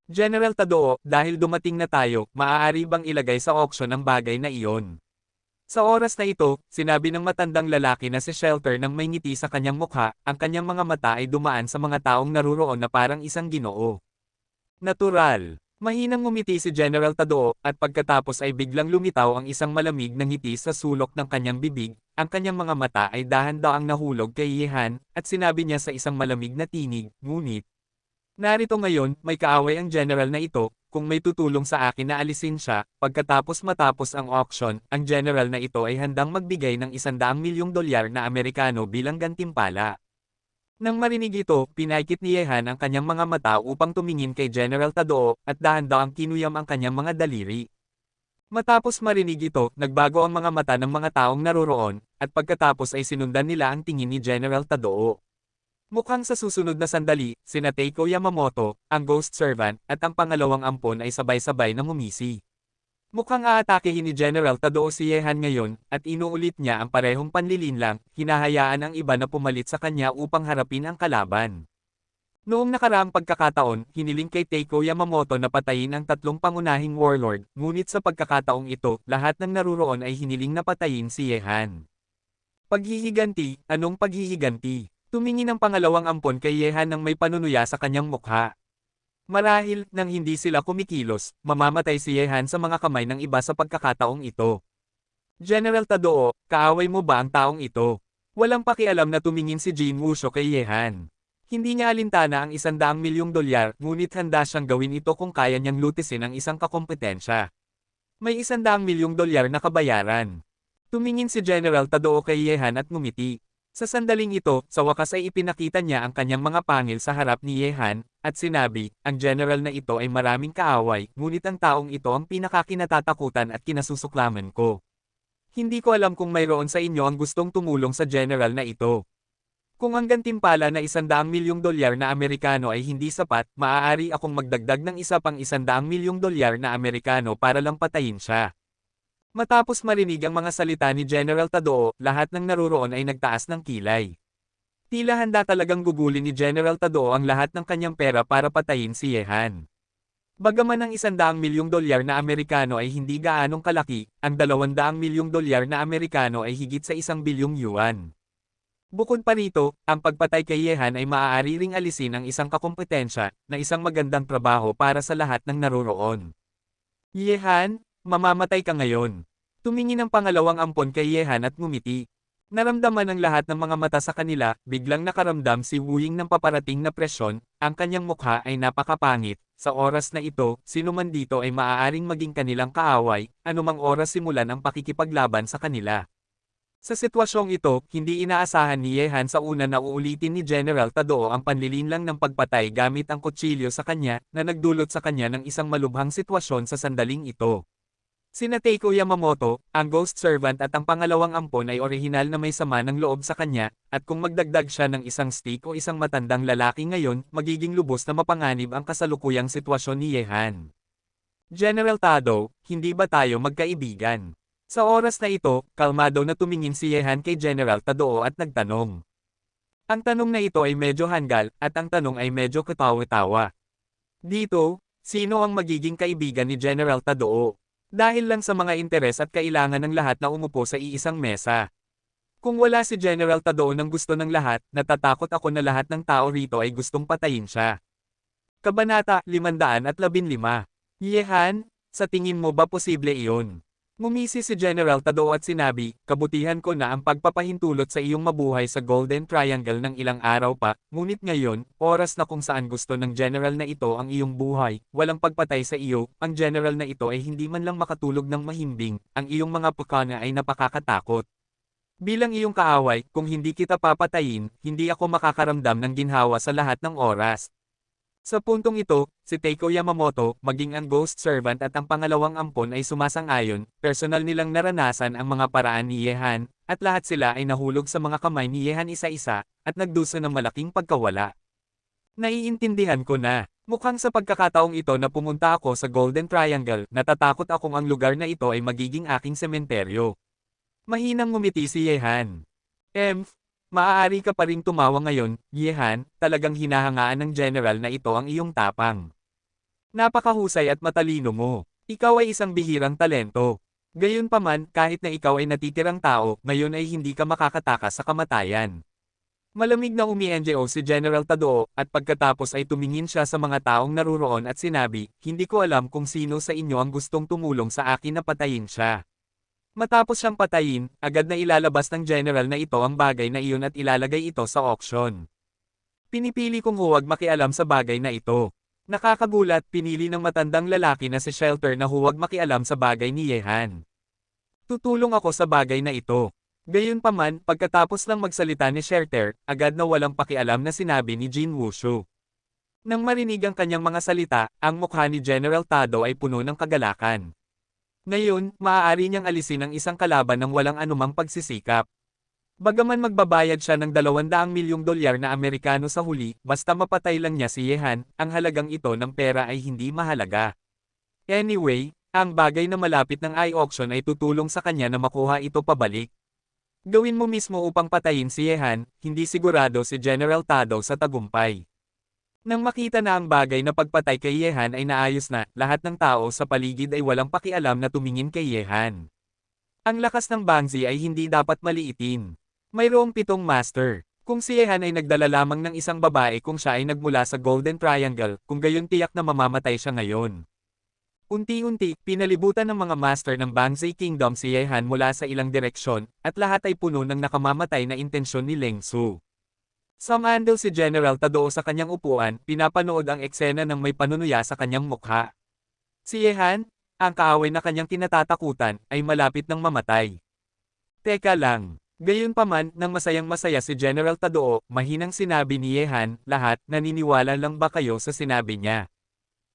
General Tadoo, dahil dumating na tayo, maaari bang ilagay sa auction ang bagay na iyon? Sa oras na ito, sinabi ng matandang lalaki na si Shelter nang may ngiti sa kanyang mukha, ang kanyang mga mata ay dumaan sa mga taong naruroon na parang isang ginoo. Natural. Mahinang ngumiti si General Tadoo, at pagkatapos ay biglang lumitaw ang isang malamig na ngiti sa sulok ng kanyang bibig, ang kanyang mga mata ay dahan-daang nahulog kay Yehan, at sinabi niya sa isang malamig na tinig, ngunit, narito ngayon, may kaaway ang general na ito, kung may tutulong sa akin na alisin siya, pagkatapos matapos ang auction, ang general na ito ay handang magbigay ng $100 milyong na Amerikano bilang gantimpala. Nang marinig ito, pinaikit ni Yehan ang kanyang mga mata upang tumingin kay General Tadoo, at dahan-daang kinuyam ang kanyang mga daliri. Matapos marinig ito, nagbago ang mga mata ng mga taong naroroon, at pagkatapos ay sinundan nila ang tingin ni General Tadoo. Mukhang sa susunod na sandali, sina Teiko Yamamoto, ang Ghost Servant, at ang pangalawang ampon ay sabay-sabay na ngumisi. Mukhang aatakehin ni General Tadoo si Yehan ngayon, at inuulit niya ang parehong panlilinlang, hinahayaan ang iba na pumalit sa kanya upang harapin ang kalaban. Noong nakaraang pagkakataon, hiniling kay Teiko Yamamoto na patayin ang tatlong pangunahing warlord, ngunit sa pagkakataong ito, lahat ng naruroon ay hiniling na patayin si Yehan. Paghihiganti, anong paghihiganti? Tumingin ang pangalawang ampon kay Yehan nang may panunuya sa kanyang mukha. Marahil, nang hindi sila kumikilos, mamamatay si Yehan sa mga kamay ng iba sa pagkakataong ito. General Tadoo, kaaway mo ba ang taong ito? Walang pakialam na tumingin si Jin Wushu kay Yehan. Hindi niya alintana ang $100 milyong, ngunit handa siyang gawin ito kung kaya niyang lutisin ang isang kakompetensya. May $100 milyong na kabayaran. Tumingin si General Tadoo kay Yehan at ngumiti. Sa sandaling ito, sa wakas ay ipinakita niya ang kanyang mga pangil sa harap ni Yehan, at sinabi, ang general na ito ay maraming kaaway, ngunit ang taong ito ang pinakakinatatakutan at kinasusuklaman ko. Hindi ko alam kung mayroon sa inyo ang gustong tumulong sa general na ito. Kung ang gantimpala na $100 milyong na Amerikano ay hindi sapat, maaari akong magdagdag ng isa pang $100 milyong na Amerikano para lang patayin siya. Matapos marinig ang mga salita ni General Tadoo, lahat ng naruroon ay nagtaas ng kilay. Tila handa talagang gugulin ni General Tadoo ang lahat ng kanyang pera para patayin si Yehan. Bagaman ang $100 milyong na Amerikano ay hindi gaanong kalaki, ang $200 milyong na Amerikano ay higit sa ₱1 bilyong. Bukod pa rito, ang pagpatay kay Yehan ay maaari ring alisin ang isang kakompetensya, na isang magandang trabaho para sa lahat ng naruroon. Yehan, mamamatay ka ngayon. Tumingin ang pangalawang ampon kay Yehan at ngumiti. Naramdaman ng lahat ng mga mata sa kanila, biglang nakaramdam si Wu Ying ng paparating na presyon, ang kanyang mukha ay napakapangit. Sa oras na ito, sino man dito ay maaaring maging kanilang kaaway, anumang oras simulan ang pakikipaglaban sa kanila. Sa sitwasyong ito, hindi inaasahan ni Yehan sa una na uulitin ni General Tadoo ang panlilinlang ng pagpatay gamit ang kutsilyo sa kanya, na nagdulot sa kanya ng isang malubhang sitwasyon sa sandaling ito. Sina Teiko Yamamoto, ang Ghost Servant at ang pangalawang ampon ay orihinal na may sama ng loob sa kanya, at kung magdagdag siya ng isang stick o isang matandang lalaki ngayon, magiging lubos na mapanganib ang kasalukuyang sitwasyon ni Yehan. General Tadoo, hindi ba tayo magkaibigan? Sa oras na ito, kalmado na tumingin si Yehan kay General Tadoo at nagtanong. Ang tanong na ito ay medyo hanggal, at ang tanong ay medyo katawa-tawa. Dito, sino ang magiging kaibigan ni General Tadoo? Dahil lang sa mga interes at kailangan ng lahat na umupo sa iisang mesa. Kung wala si General Tadoo ng gusto ng lahat, natatakot ako na lahat ng tao rito ay gustong patayin siya. Kabanata 515. Yehan, sa tingin mo ba posible iyon? Ngumisi si General Tadao at sinabi, kabutihan ko na ang pagpapahintulot sa iyong mabuhay sa Golden Triangle ng ilang araw pa, ngunit ngayon, oras na kung saan gusto ng general na ito ang iyong buhay, walang pagpatay sa iyo, ang general na ito ay hindi man lang makatulog ng mahimbing, ang iyong mga pukana ay napakakatakot. Bilang iyong kaaway, kung hindi kita papatayin, hindi ako makakaramdam ng ginhawa sa lahat ng oras. Sa puntong ito, si Teiko Yamamoto, maging ang Ghost Servant at ang pangalawang ampon ay sumasang-ayon, personal nilang naranasan ang mga paraan ni Yehan, at lahat sila ay nahulog sa mga kamay ni Yehan isa-isa, at nagdusa ng malaking pagkawala. Naiintindihan ko na. Mukhang sa pagkakataong ito na pumunta ako sa Golden Triangle, natatakot akong ang lugar na ito ay magiging aking sementeryo. Mahinang ngumiti si Yehan. Maaari ka pa ring tumawa ngayon, Yehan, talagang hinahangaan ng general na ito ang iyong tapang. Napakahusay at matalino mo. Ikaw ay isang bihirang talento. Gayunpaman, kahit na ikaw ay natitirang tao, ngayon ay hindi ka makakatakas sa kamatayan. Malamig na umi-NGO si General Tadao, at pagkatapos ay tumingin siya sa mga taong naruroon at sinabi, hindi ko alam kung sino sa inyo ang gustong tumulong sa akin na patayin siya. Matapos siyang patayin, agad na ilalabas ng general na ito ang bagay na iyon at ilalagay ito sa auction. Pinipili kong huwag makialam sa bagay na ito. Nakakagulat, pinili ng matandang lalaki na si Shelter na huwag makialam sa bagay ni Yehan. Tutulong ako sa bagay na ito. Gayunpaman, pagkatapos lang magsalita ni Shelter, agad na walang pakialam na sinabi ni Jin Wushu. Nang marinig ang kanyang mga salita, ang mukha ni General Tado ay puno ng kagalakan. Ngayon, maaari niyang alisin ang isang kalaban ng walang anumang pagsisikap. Bagaman magbabayad siya ng $200 milyong na Amerikano sa huli, basta mapatay lang niya si Yehan, ang halagang ito ng pera ay hindi mahalaga. Anyway, ang bagay na malapit ng i-auction ay tutulong sa kanya na makuha ito pabalik. Gawin mo mismo upang patayin si Yehan, hindi sigurado si General Tado sa tagumpay. Nang makita na ang bagay na pagpatay kay Yehan ay naayos na, lahat ng tao sa paligid ay walang pakialam na tumingin kay Yehan. Ang lakas ng Bangzi ay hindi dapat maliitin. Mayroong 7 master. Kung si Yehan ay nagdala lamang ng isang babae kung siya ay nagmula sa Golden Triangle, kung gayon tiyak na mamamatay siya ngayon. Unti-unti, pinalibutan ng mga master ng Bangzi Kingdom si Yehan mula sa ilang direksyon, at lahat ay puno ng nakamamatay na intensyon ni Leng Su. Sumandal si General Tadao sa kanyang upuan, pinapanood ang eksena ng may panunuya sa kanyang mukha. Si Yehan, ang kaaway na kanyang kinatatakutan, ay malapit ng mamatay. Teka lang. Gayunpaman, nang masayang-masaya si General Tadao, mahinang sinabi ni Yehan, lahat, naniniwala lang ba kayo sa sinabi niya?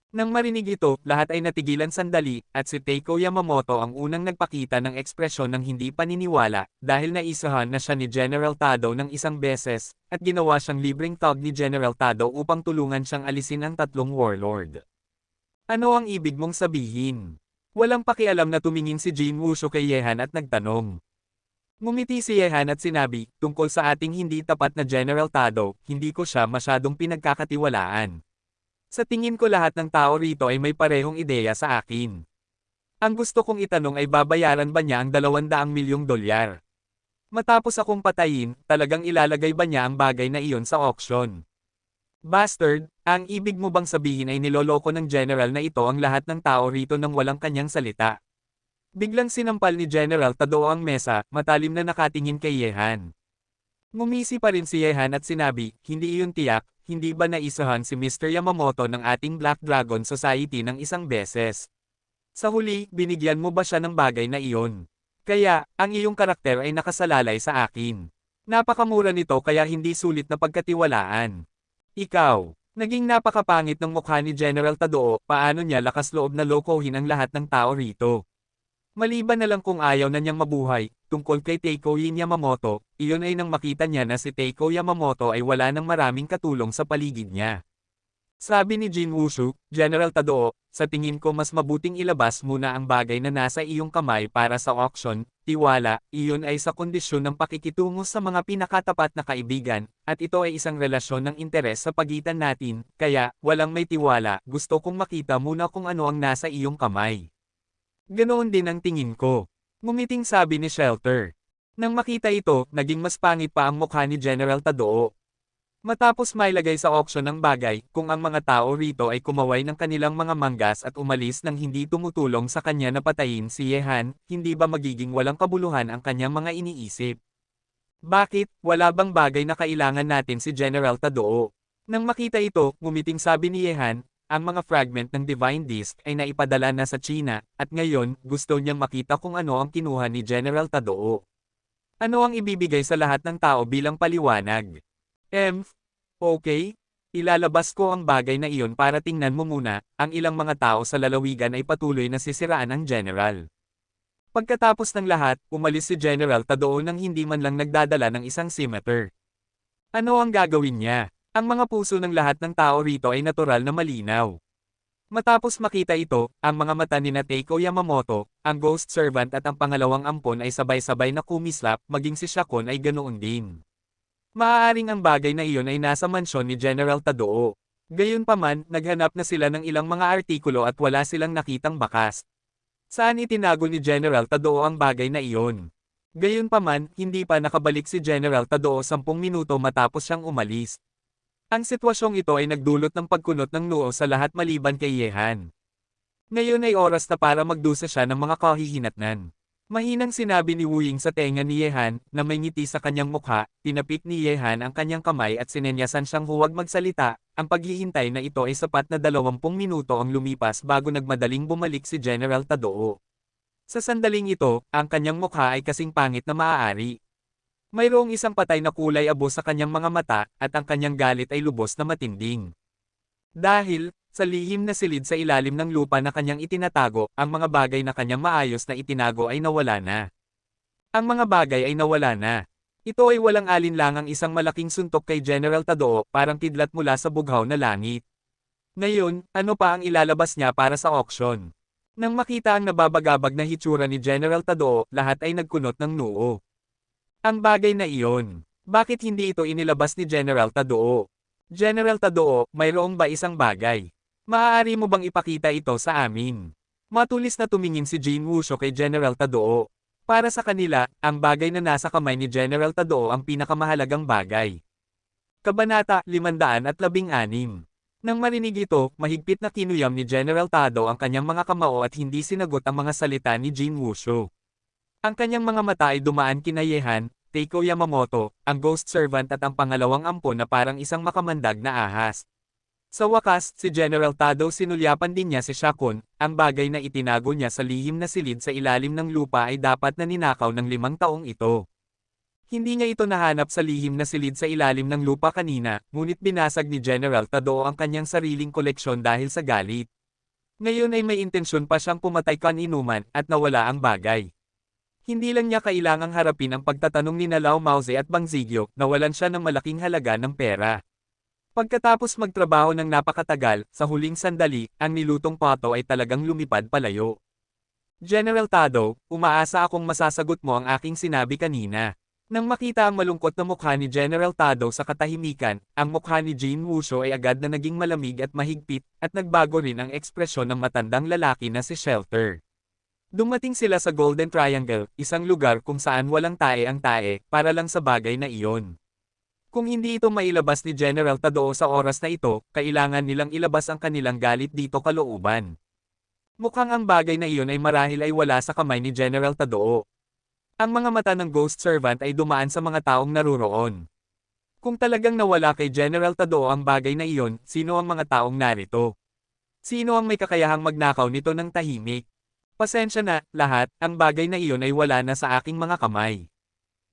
Nang marinig ito, lahat ay natigilan sandali, at si Teiko Yamamoto ang unang nagpakita ng ekspresyon ng hindi paniniwala, dahil naisahan na siya ni General Tado ng isang beses, at ginawa siyang libreng tug ni General Tado upang tulungan siyang alisin ang 3 warlord. Ano ang ibig mong sabihin? Walang pakialam na tumingin si Jin Wushu kay Yehan at nagtanong. Ngumiti si Yehan at sinabi, tungkol sa ating hindi tapat na General Tado, hindi ko siya masyadong pinagkakatiwalaan. Sa tingin ko lahat ng tao rito ay may parehong ideya sa akin. Ang gusto kong itanong ay babayaran ba niya ang $200 milyong? Matapos akong patayin, talagang ilalagay ba niya ang bagay na iyon sa auction? Bastard, ang ibig mo bang sabihin ay niloloko ng general na ito ang lahat ng tao rito nang walang kanyang salita? Biglang sinampal ni General Tadao ang mesa, matalim na nakatingin kay Yehan. Ngumisi pa rin si Yehan at sinabi, hindi iyon tiyak. Hindi ba naisahan si Mr. Yamamoto ng ating Black Dragon Society ng isang beses? Sa huli, binigyan mo ba siya ng bagay na iyon? Kaya, ang iyong karakter ay nakasalalay sa akin. Napakamura nito kaya hindi sulit na pagkatiwalaan. Ikaw, naging napakapangit ng mukha ni General Tadao, paano niya lakas loob na lokohin ang lahat ng tao rito? Maliban na lang kung ayaw na niyang mabuhay, tungkol kay Teiko Yamamoto, iyon ay nang makita niya na si Teiko Yamamoto ay wala ng maraming katulong sa paligid niya. Sabi ni Jin Wushu, General Tadao, sa tingin ko mas mabuting ilabas muna ang bagay na nasa iyong kamay para sa auction, tiwala, iyon ay sa kondisyon ng pakikitungo sa mga pinakatapat na kaibigan, at ito ay isang relasyon ng interes sa pagitan natin, kaya, walang may tiwala, gusto kong makita muna kung ano ang nasa iyong kamay. Ganoon din ang tingin ko. Ngumiting sabi ni Shelter. Nang makita ito, naging mas pangit pa ang mukha ni General Tadao. Matapos mailagay sa auction ng bagay, kung ang mga tao rito ay kumaway ng kanilang mga manggas at umalis nang hindi tumutulong sa kanya na patayin si Yehan, hindi ba magiging walang kabuluhan ang kanyang mga iniisip? Bakit, wala bang bagay na kailangan natin si General Tadoo? Nang makita ito, ngumiting sabi ni Yehan, ang mga fragment ng Divine Disc ay naipadala na sa China, at ngayon, gusto niyang makita kung ano ang kinuha ni General Tadoo. Ano ang ibibigay sa lahat ng tao bilang paliwanag? Okay, ilalabas ko ang bagay na iyon para tingnan mo muna, ang ilang mga tao sa lalawigan ay patuloy na sisiraan ang General. Pagkatapos ng lahat, umalis si General Tadoo nang hindi man lang nagdadala ng isang scimitar. Ano ang gagawin niya? Ang mga puso ng lahat ng tao rito ay natural na malinaw. Matapos makita ito, ang mga mata ni Teiko Yamamoto, ang Ghost Servant at ang pangalawang ampon ay sabay-sabay na kumislap, maging si Shakon ay ganoon din. Maaaring ang bagay na iyon ay nasa mansyon ni General Tadoo. Gayunpaman, naghanap na sila ng ilang mga artikulo at wala silang nakitang bakas. Saan itinago ni General Tadoo ang bagay na iyon? Gayunpaman, hindi pa nakabalik si General Tadoo 10 minuto matapos siyang umalis. Ang sitwasyong ito ay nagdulot ng pagkunot ng noo sa lahat maliban kay Yehan. Ngayon ay oras na para magdusa siya ng mga kahihinatnan. Mahinang sinabi ni Wu Ying sa tenga ni Yehan, na may ngiti sa kanyang mukha, tinapik ni Yehan ang kanyang kamay at sinenyasan siyang huwag magsalita, ang paghihintay na ito ay sapat na 20 minuto ang lumipas bago nagmadaling bumalik si General Tadoo. Sa sandaling ito, ang kanyang mukha ay kasing pangit na maaari. Mayroong isang patay na kulay abo sa kanyang mga mata, at ang kanyang galit ay lubos na matinding. Dahil, sa lihim na silid sa ilalim ng lupa na kanyang itinatago, ang mga bagay na kanyang maayos na itinago ay nawala na. Ang mga bagay ay nawala na. Ito ay walang alinlangang isang malaking suntok kay General Tadoo, parang kidlat mula sa bughaw na langit. Ngayon, ano pa ang ilalabas niya para sa auction? Nang makita ang nababagabag na hitsura ni General Tadoo, lahat ay nagkunot ng noo. Ang bagay na iyon. Bakit hindi ito inilabas ni General Tadoo? General Tadoo, mayroong ba isang bagay? Maaari mo bang ipakita ito sa amin? Matulis na tumingin si Jin Wusho kay General Tadoo. Para sa kanila, ang bagay na nasa kamay ni General Tadoo ang pinakamahalagang bagay. Kabanata 516. Nang marinig ito, mahigpit na kinuyam ni General Tadoo ang kanyang mga kamao at hindi sinagot ang mga salita ni Jin Wusho. Ang kanyang mga mata ay dumaan kina Yehan, Teiko Yamamoto, ang Ghost Servant at ang pangalawang ampon na parang isang makamandag na ahas. Sa wakas, si General Tadoo sinulyapan din niya si Shakon, ang bagay na itinago niya sa lihim na silid sa ilalim ng lupa ay dapat na ninakaw ng 5 taong ito. Hindi niya ito nahanap sa lihim na silid sa ilalim ng lupa kanina, ngunit binasag ni General Tadoo ang kanyang sariling koleksyon dahil sa galit. Ngayon ay may intensyon pa siyang pumatay kaninuman at nawala ang bagay. Hindi lang niya kailangang harapin ang pagtatanong ni Lao Mauze at Bang Zigyo, nawalan siya ng malaking halaga ng pera. Pagkatapos magtrabaho ng napakatagal, sa huling sandali, ang nilutong pato ay talagang lumipad palayo. General Tadoo, umaasa akong masasagot mo ang aking sinabi kanina. Nang makita ang malungkot na mukha ni General Tadoo sa katahimikan, ang mukha ni Jin Wusho ay agad na naging malamig at mahigpit, at nagbago rin ang ekspresyon ng matandang lalaki na si Shelter. Dumating sila sa Golden Triangle, isang lugar kung saan walang tae ang tae, para lang sa bagay na iyon. Kung hindi ito mailabas ni General Tadoo sa oras na ito, kailangan nilang ilabas ang kanilang galit dito kalooban. Mukhang ang bagay na iyon ay marahil ay wala sa kamay ni General Tadoo. Ang mga mata ng Ghost Servant ay dumaan sa mga taong naruroon. Kung talagang nawala kay General Tadoo ang bagay na iyon, sino ang mga taong narito? Sino ang may kakayahang magnakaw nito ng tahimik? Pasensya na, lahat, ang bagay na iyon ay wala na sa aking mga kamay.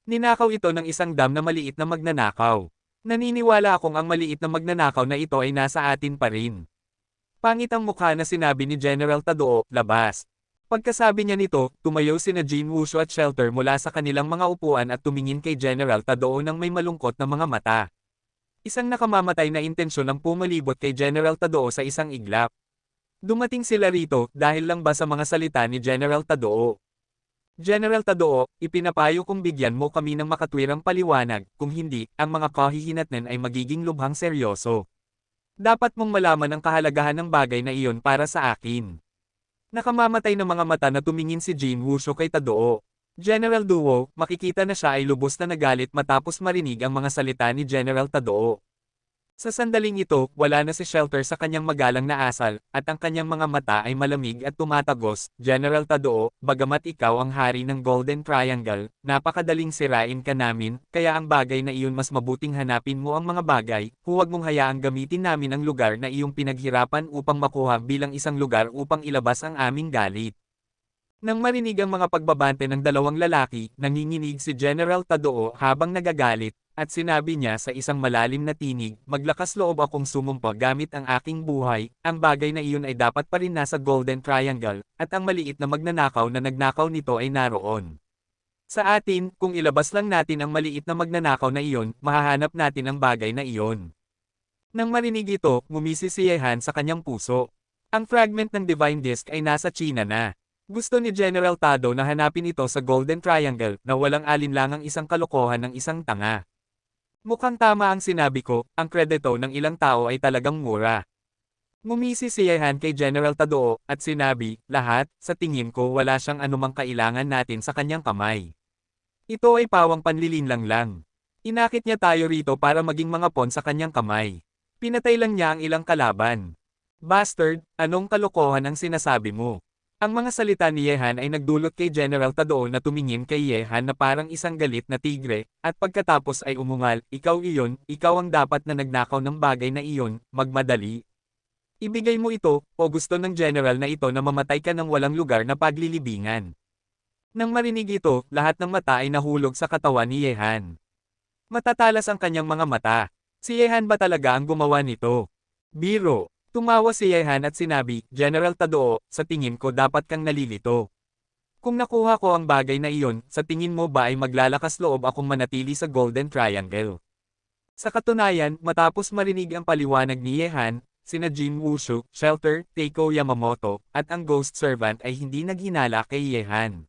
Ninakaw ito ng isang dam na maliit na magnanakaw. Naniniwala akong ang maliit na magnanakaw na ito ay nasa atin pa rin. Pangit ang mukha na sinabi ni General Tadoo, labas. Pagkasabi niya nito, tumayo sina Jin Wusho at Shelter mula sa kanilang mga upuan at tumingin kay General Tadoo ng may malungkot na mga mata. Isang nakamamatay na intensyon ang pumalibot kay General Tadoo sa isang iglap. Dumating sila rito dahil lang ba sa mga salita ni General Tadoo? General Tadoo, ipinapayo kong bigyan mo kami ng makatwirang paliwanag, kung hindi, ang mga kahihinatnan ay magiging lubhang seryoso. Dapat mong malaman ang kahalagahan ng bagay na iyon para sa akin. Nakamamatay na mga mata na tumingin si Jin Wusho kay Tadoo. General Duo, makikita na siya ay lubos na nagalit matapos marinig ang mga salita ni General Tadoo. Sa sandaling ito, wala na si Shelter sa kanyang magalang na asal, at ang kanyang mga mata ay malamig at tumatagos. General Tadoo, bagamat ikaw ang hari ng Golden Triangle, napakadaling sirain ka namin, kaya ang bagay na iyon mas mabuting hanapin mo ang mga bagay, huwag mong hayaang gamitin namin ang lugar na iyong pinaghirapan upang makuha bilang isang lugar upang ilabas ang aming galit. Nang marinig ang mga pagbabante ng dalawang lalaki, nanginginig si General Tadoo habang nagagalit, at sinabi niya sa isang malalim na tinig, maglakas loob akong sumumpa gamit ang aking buhay, ang bagay na iyon ay dapat pa rin nasa Golden Triangle, at ang maliit na magnanakaw na nagnakaw nito ay naroon. Sa atin, kung ilabas lang natin ang maliit na magnanakaw na iyon, mahahanap natin ang bagay na iyon. Nang marinig ito, ngumisi si Yehan sa kanyang puso. Ang fragment ng Divine Disc ay nasa China na. Gusto ni General Tado na hanapin ito sa Golden Triangle na walang alinlangang isang kalokohan ng isang tanga. Mukhang tama ang sinabi ko, ang kredito ng ilang tao ay talagang mura. Ngumisi si Yehan kay General Tadoo, at sinabi, lahat, sa tingin ko wala siyang anumang kailangan natin sa kanyang kamay. Ito ay pawang panlilinlang lang. Inakit niya tayo rito para maging mga pawn sa kanyang kamay. Pinatay lang niya ang ilang kalaban. Bastard, anong kalokohan ang sinasabi mo? Ang mga salita ni Yehan ay nagdulot kay General Tadoo na tumingin kay Yehan na parang isang galit na tigre, at pagkatapos ay umungal, ikaw iyon, ikaw ang dapat na nagnakaw ng bagay na iyon, magmadali. Ibigay mo ito, o gusto ng General na ito na mamatay ka ng walang lugar na paglilibingan. Nang marinig ito, lahat ng mata ay nahulog sa katawan ni Yehan. Matatalas ang kanyang mga mata. Si Yehan ba talaga ang gumawa nito? Biro. Tumawa si Yehan at sinabi, General Tadoo, sa tingin ko dapat kang nalilito. Kung nakuha ko ang bagay na iyon, sa tingin mo ba ay maglalakas loob akong manatili sa Golden Triangle? Sa katunayan, matapos marinig ang paliwanag ni Yehan, sina Jin Wushu, Shelter, Teiko Yamamoto, at ang Ghost Servant ay hindi naghinala kay Yehan.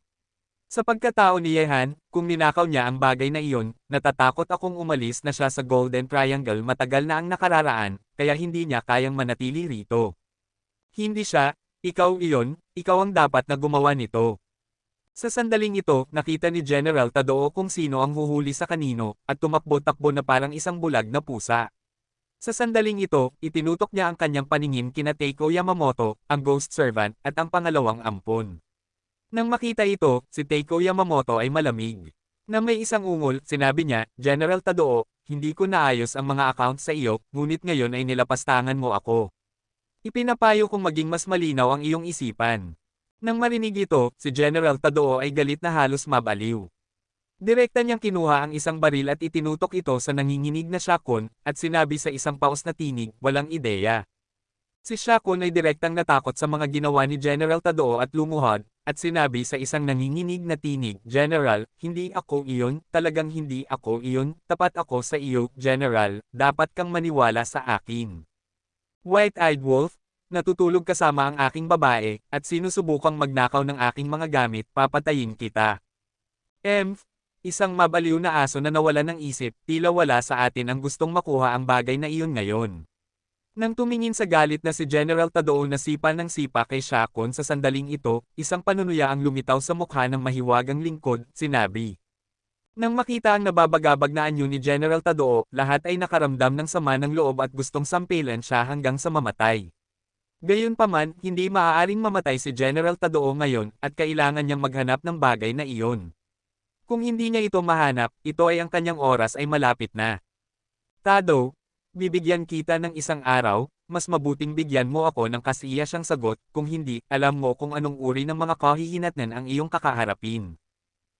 Sa pagkatao ni Yehan, kung ninakaw niya ang bagay na iyon, natatakot akong umalis na siya sa Golden Triangle matagal na ang nakararaan, kaya hindi niya kayang manatili rito. Hindi siya, ikaw iyon, ikaw ang dapat na gumawa nito. Sa sandaling ito, nakita ni General Tadoo kung sino ang huhuli sa kanino, at tumakbo-takbo na parang isang bulag na pusa. Sa sandaling ito, itinutok niya ang kanyang paningin kina Teiko Yamamoto, ang Ghost Servant, at ang pangalawang ampon. Nang makita ito, si Teiko Yamamoto ay malamig. Na may isang ungol, sinabi niya, General Tadoo, hindi ko naayos ang mga accounts sa iyo, ngunit ngayon ay nilapastangan mo ako. Ipinapayo kong maging mas malinaw ang iyong isipan. Nang marinig ito, si General Tadoo ay galit na halos mabaliw. Direkta niyang kinuha ang isang baril at itinutok ito sa nanginginig na Shakon, at sinabi sa isang paos na tinig, walang ideya. Si Shakon ay direktang natakot sa mga ginawa ni General Tadoo at lumuhod, at sinabi sa isang nanginginig na tinig, General, hindi ako iyon, talagang hindi ako iyon, tapat ako sa iyo, General, dapat kang maniwala sa akin. White-eyed wolf, natutulog kasama ang aking babae, at sinusubukang magnakaw ng aking mga gamit, papatayin kita. Isang mabaliw na aso na nawala ng isip, tila wala sa atin ang gustong makuha ang bagay na iyon ngayon. Nang tumingin sa galit na si General Tadoo na sipa ng sipa kay Shakon sa sandaling ito, isang panunuya ang lumitaw sa mukha ng mahiwagang lingkod, sinabi. Nang makita ang nababagabag na anyo ni General Tadoo, lahat ay nakaramdam ng sama ng loob at gustong sampilan siya hanggang sa mamatay. Gayunpaman, hindi maaaring mamatay si General Tadoo ngayon, at kailangan niyang maghanap ng bagay na iyon. Kung hindi niya ito mahanap, ito ay ang kanyang oras ay malapit na. Tado, bibigyan kita ng isang araw, mas mabuting bigyan mo ako ng kasiyasang sagot, kung hindi, alam mo kung anong uri ng mga kahihinatnan ang iyong kakaharapin.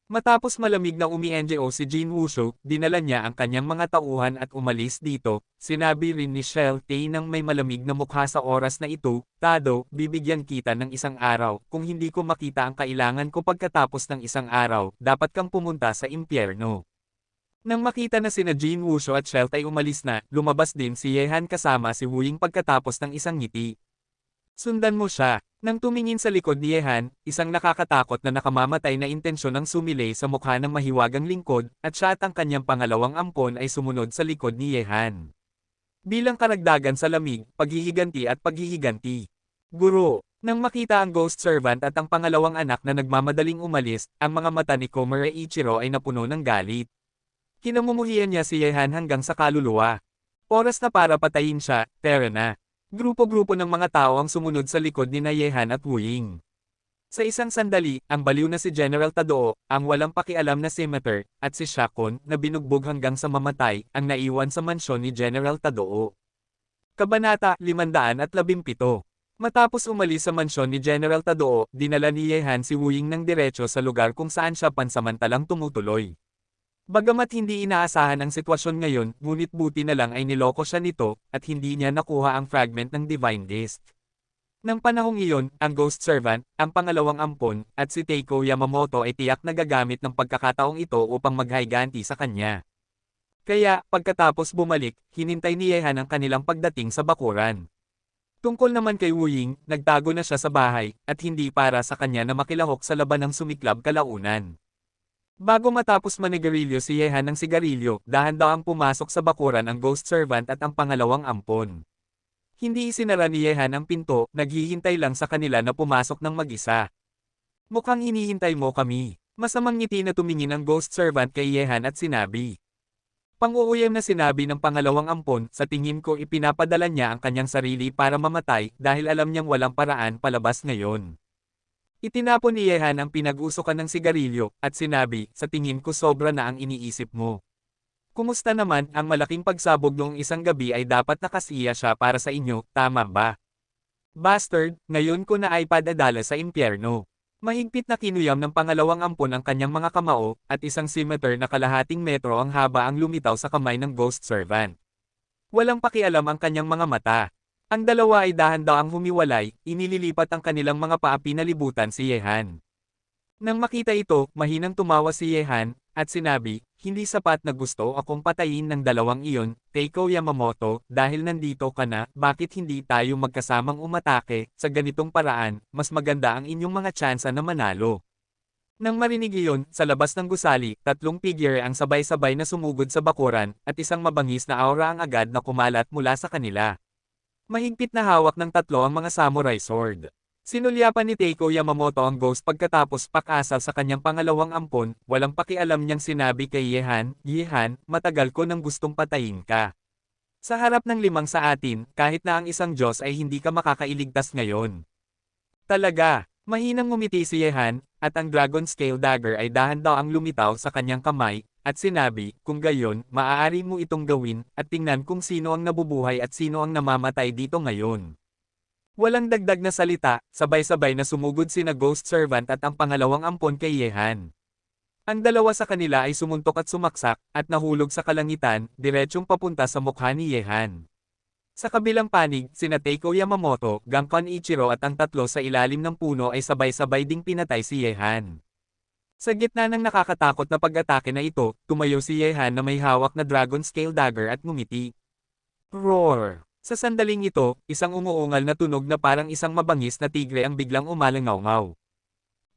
Matapos malamig na umi-NGO si Jin Wushu, dinala niya ang kanyang mga tauhan at umalis dito. Sinabi rin ni Shell Tae nang may malamig na mukha sa oras na ito, Tado, bibigyan kita ng isang araw, kung hindi ko makita ang kailangan ko pagkatapos ng isang araw, dapat kang pumunta sa impyerno. Nang makita na sina Jin Wushu at Shell Tae umalis na, lumabas din si Yehan kasama si Wu Ying pagkatapos ng isang ngiti. Sundan mo siya. Nang tumingin sa likod ni Yehan, isang nakakatakot na nakamamatay na intensyon ang sumilay sa mukha ng mahiwagang lingkod, at siya at ang kanyang pangalawang ampon ay sumunod sa likod ni Yehan. Bilang karagdagan sa lamig, paghihiganti at paghihiganti. Guro, nang makita ang Ghost Servant at ang pangalawang anak na nagmamadaling umalis, ang mga mata ni Komura Ichiro ay napuno ng galit. Kinamumuhian niya si Yehan hanggang sa kaluluwa. Oras na para patayin siya, tara na. Grupo-grupo ng mga tao ang sumunod sa likod ni Yehan at Wu Ying. Sa isang sandali, ang baliw na si General Tadao, ang walang pakialam na Scimitar, at si Shakon, na binugbog hanggang sa mamatay, ang naiwan sa mansyon ni General Tadao. Kabanata 517. Matapos umalis sa mansyon ni General Tadao, dinala ni Yehan si Wu Ying ng diretso sa lugar kung saan siya pansamantalang tumutuloy. Bagamat hindi inaasahan ang sitwasyon ngayon, ngunit buti na lang ay niloko siya nito, at hindi niya nakuha ang fragment ng Divine Disc. Nang panahong iyon, ang Ghost Servant, ang pangalawang ampon, at si Teiko Yamamoto ay tiyak na gagamit ng pagkakataong ito upang maghayganti sa kanya. Kaya, pagkatapos bumalik, hinintay ni Yehan ang kanilang pagdating sa bakuran. Tungkol naman kay Wu Ying, nagtago na siya sa bahay, at hindi para sa kanya na makilahok sa laban ng sumiklab kalaunan. Bago matapos manigarilyo si Yehan ng sigarilyo, dahan-dahang pumasok sa bakuran ang Ghost Servant at ang pangalawang ampon. Hindi isinara ni Yehan ang pinto, naghihintay lang sa kanila na pumasok ng mag-isa. Mukhang hinihintay mo kami. Masamang ngiti na tumingin ang Ghost Servant kay Yehan at sinabi. Pang-uuyam na sinabi ng pangalawang ampon, sa tingin ko ipinapadala niya ang kanyang sarili para mamatay dahil alam niyang walang paraan palabas ngayon. Itinapon ni Yehan ang pinag-usukan ng sigarilyo, at sinabi, sa tingin ko sobra na ang iniisip mo. Kumusta naman, ang malaking pagsabog noong isang gabi ay dapat nakasiya siya para sa inyo, tama ba? Bastard, ngayon ko na ay padadala sa impyerno. Mahigpit na kinuyam ng pangalawang ampon ang kanyang mga kamao, at isang scimitar na kalahating metro ang haba ang lumitaw sa kamay ng Ghost Servant. Walang pakialam ang kanyang mga mata. Ang dalawa ay dahan-dahang humiwalay, inililipat ang kanilang mga paa pinalibutan si Yehan. Nang makita ito, mahinang tumawa si Yehan, at sinabi, hindi sapat na gusto akong patayin ng dalawang iyon, Teiko Yamamoto, dahil nandito ka na, bakit hindi tayo magkasamang umatake, sa ganitong paraan, mas maganda ang inyong mga tsansa na manalo. Nang marinig iyon, sa labas ng gusali, tatlong figure ang sabay-sabay na sumugod sa bakuran, at isang mabangis na aura ang agad na kumalat mula sa kanila. Mahigpit na hawak ng tatlo ang mga samurai sword. Sinulyapan ni Teiko Yamamoto ang ghost pagkatapos pakasal sa kanyang pangalawang ampon, walang pakialam niyang sinabi kay Yehan, Yehan, matagal ko nang gustong patayin ka. Sa harap ng limang sa atin, kahit na ang isang Diyos ay hindi ka makakailigtas ngayon. Talaga, mahinang ngumiti si Yehan, at ang Dragon Scale Dagger ay dahan-dahang lumitaw sa kanyang kamay, at sinabi, kung gayon, maaari mo itong gawin, at tingnan kung sino ang nabubuhay at sino ang namamatay dito ngayon. Walang dagdag na salita, sabay-sabay na sumugod sina Ghost Servant at ang pangalawang ampon kay Yehan. Ang dalawa sa kanila ay sumuntok at sumaksak, at nahulog sa kalangitan, diretsyong papunta sa mukha ni Yehan. Sa kabilang panig, sina Teiko Yamamoto, Gangkon Ichiro at ang tatlo sa ilalim ng puno ay sabay-sabay ding pinatay si Yehan. Sa gitna ng nakakatakot na pag-atake na ito, tumayo si Yehan na may hawak na Dragon Scale Dagger at ngumiti. Roar! Sa sandaling ito, isang umuungal na tunog na parang isang mabangis na tigre ang biglang umalangaw-ngaw.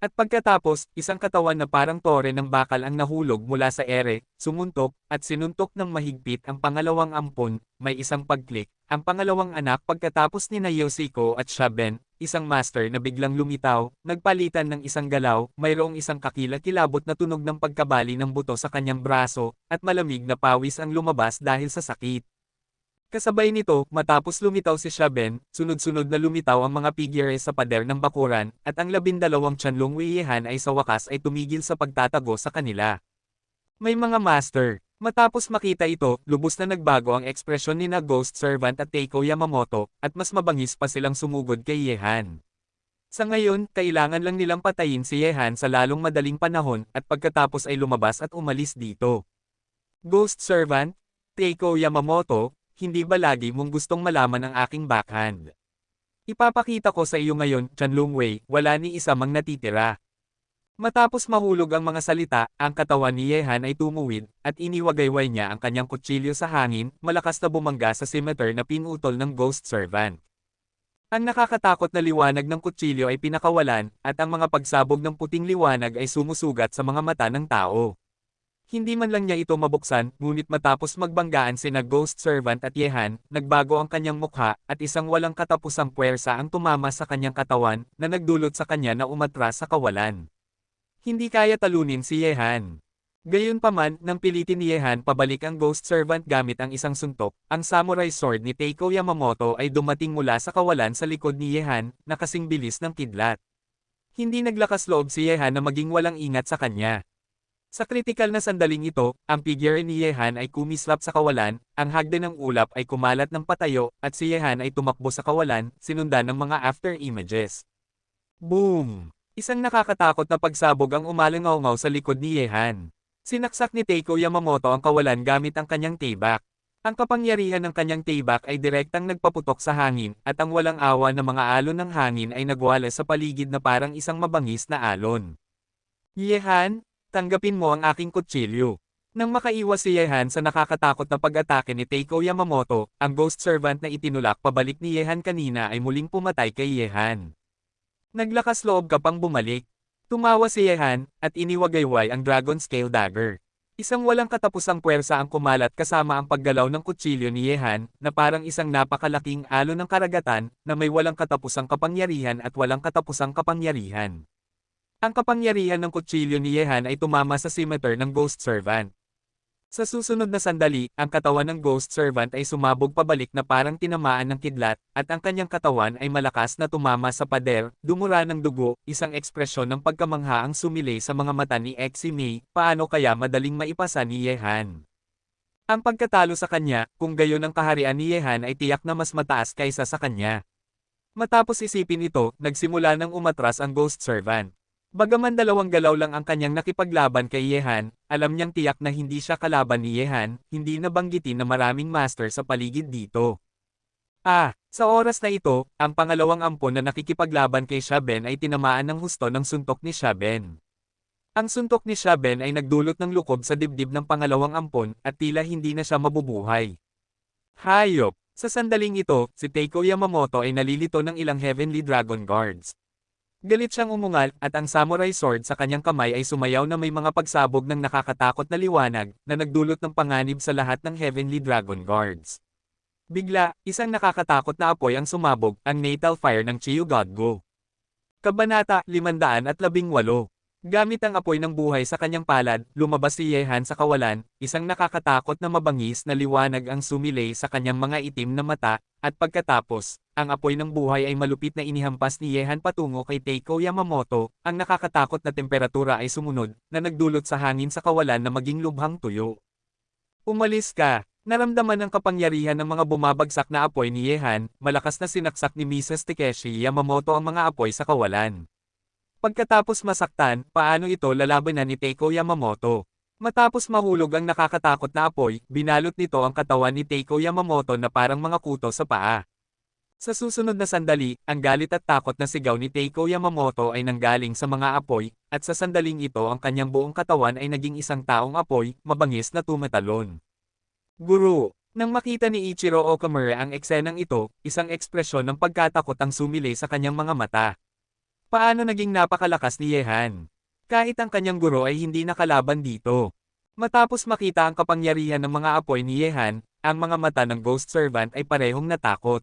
At pagkatapos, isang katawan na parang tore ng bakal ang nahulog mula sa ere, sumuntok, at sinuntok ng mahigpit ang pangalawang ampon, may isang pagklik, ang pangalawang anak pagkatapos ni Yoshiko at Shaben, isang master na biglang lumitaw, nagpalitan ng isang galaw, mayroong isang kakilakilabot na tunog ng pagkabali ng buto sa kanyang braso, at malamig na pawis ang lumabas dahil sa sakit. Kasabay nito, matapos lumitaw si Shaben, sunod-sunod na lumitaw ang mga figure sa pader ng bakuran, at ang 12 Tianlong Weiehan ay sa wakas ay tumigil sa pagtatago sa kanila. May mga master. Matapos makita ito, lubos na nagbago ang ekspresyon ni na Ghost Servant at Teiko Yamamoto, at mas mabangis pa silang sumugod kay Yehan. Sa ngayon, kailangan lang nilang patayin si Yehan sa lalong madaling panahon, at pagkatapos ay lumabas at umalis dito. Ghost Servant, Teiko Yamamoto, hindi ba lagi mong gustong malaman ang aking backhand? Ipapakita ko sa iyo ngayon, Tianlong Wei, wala ni isa mang natitira. Matapos mahulog ang mga salita, ang katawan ni Yehan ay tumuwid, at iniwagayway niya ang kanyang kutsilyo sa hangin, malakas na bumangga sa scimitar na pinutol ng Ghost Servant. Ang nakakatakot na liwanag ng kutsilyo ay pinakawalan, at ang mga pagsabog ng puting liwanag ay sumusugat sa mga mata ng tao. Hindi man lang niya ito mabuksan, ngunit matapos magbanggaan sina Ghost Servant at Yehan, nagbago ang kanyang mukha, at isang walang katapusang puwersa ang tumama sa kanyang katawan, na nagdulot sa kanya na umatras sa kawalan. Hindi kaya talunin si Yehan. Gayunpaman, nang pilitin ni Yehan pabalik ang Ghost Servant gamit ang isang suntok, ang samurai sword ni Teiko Yamamoto ay dumating mula sa kawalan sa likod ni Yehan, na kasing bilis ng kidlat. Hindi naglakas loob si Yehan na maging walang ingat sa kanya. Sa kritikal na sandaling ito, ang figure ni Yehan ay kumislap sa kawalan, ang hagdan ng ulap ay kumalat ng patayo, at si Yehan ay tumakbo sa kawalan, sinundan ng mga after images. Boom! Isang nakakatakot na pagsabog ang umalangaw-ngaw sa likod ni Yehan. Sinaksak ni Teiko Yamamoto ang kawalan gamit ang kanyang tailback. Ang kapangyarihan ng kanyang tailback ay direktang nagpaputok sa hangin, at ang walang awa na mga alon ng hangin ay nagwala sa paligid na parang isang mabangis na alon. Yehan, tanggapin mo ang aking kutsilyo. Nang makaiwas si Yehan sa nakakatakot na pag-atake ni Teiko Yamamoto, ang Ghost Servant na itinulak pabalik ni Yehan kanina ay muling pumatay kay Yehan. Naglakas loob ka pang bumalik. Tumawa si Yehan, at iniwagayway ang Dragon Scale Dagger. Isang walang katapusang puwersa ang kumalat kasama ang paggalaw ng kutsilyo ni Yehan, na parang isang napakalaking alon ng karagatan, na may walang katapusang kapangyarihan at walang katapusang kapangyarihan. Ang kapangyarihan ng kutsilyo ni Yehan ay tumama sa scimitar ng Ghost Servant. Sa susunod na sandali, ang katawan ng Ghost Servant ay sumabog pabalik na parang tinamaan ng kidlat, at ang kanyang katawan ay malakas na tumama sa pader, dumura ng dugo, isang ekspresyon ng pagkamangha ang sumilay sa mga mata ni Exime, paano kaya madaling maipasa ni Yehan. Ang pagkatalo sa kanya, kung gayon ang kaharian ni Yehan ay tiyak na mas mataas kaysa sa kanya. Matapos isipin ito, nagsimula nang umatras ang Ghost Servant. Bagaman dalawang galaw lang ang kanyang nakipaglaban kay Yehan, alam niyang tiyak na hindi siya kalaban ni Yehan, hindi nabanggitin na maraming master sa paligid dito. Sa oras na ito, ang pangalawang ampon na nakikipaglaban kay Shaben ay tinamaan ng husto ng suntok ni Shaben. Ang suntok ni Shaben ay nagdulot ng lukob sa dibdib ng pangalawang ampon, at tila hindi na siya mabubuhay. Hayop! Sa sandaling ito, si Teiko Yamamoto ay nalilito ng ilang Heavenly Dragon Guards. Galit siyang umungal, at ang samurai sword sa kanyang kamay ay sumayaw na may mga pagsabog ng nakakatakot na liwanag, na nagdulot ng panganib sa lahat ng Heavenly Dragon Guards. Bigla, isang nakakatakot na apoy ang sumabog, ang natal fire ng Chiyu Godgo. Kabanata 518. Gamit ang apoy ng buhay sa kanyang palad, lumabas si Yehan sa kawalan, isang nakakatakot na mabangis na liwanag ang sumilay sa kanyang mga itim na mata, at pagkatapos, ang apoy ng buhay ay malupit na inihampas ni Yehan patungo kay Teiko Yamamoto, ang nakakatakot na temperatura ay sumunod, na nagdulot sa hangin sa kawalan na maging lubhang tuyo. Umalis ka! Naramdaman ang kapangyarihan ng mga bumabagsak na apoy ni Yehan, malakas na sinaksak ni Mrs. Takeshi Yamamoto ang mga apoy sa kawalan. Pagkatapos masaktan, paano ito lalabanan ni Teiko Yamamoto? Matapos mahulog ang nakakatakot na apoy, binalot nito ang katawan ni Teiko Yamamoto na parang mga kuto sa paa. Sa susunod na sandali, ang galit at takot na sigaw ni Teiko Yamamoto ay nanggaling sa mga apoy, at sa sandaling ito ang kanyang buong katawan ay naging isang taong apoy, mabangis na tumatalon. Guru! Nang makita ni Ichiro Okamura ang eksenang ito, isang ekspresyon ng pagkatakot ang sumilay sa kanyang mga mata. Paano naging napakalakas ni Yehan? Kahit ang kanyang guro ay hindi nakalaban dito. Matapos makita ang kapangyarihan ng mga apoy ni Yehan, ang mga mata ng Ghost Servant ay parehong natakot.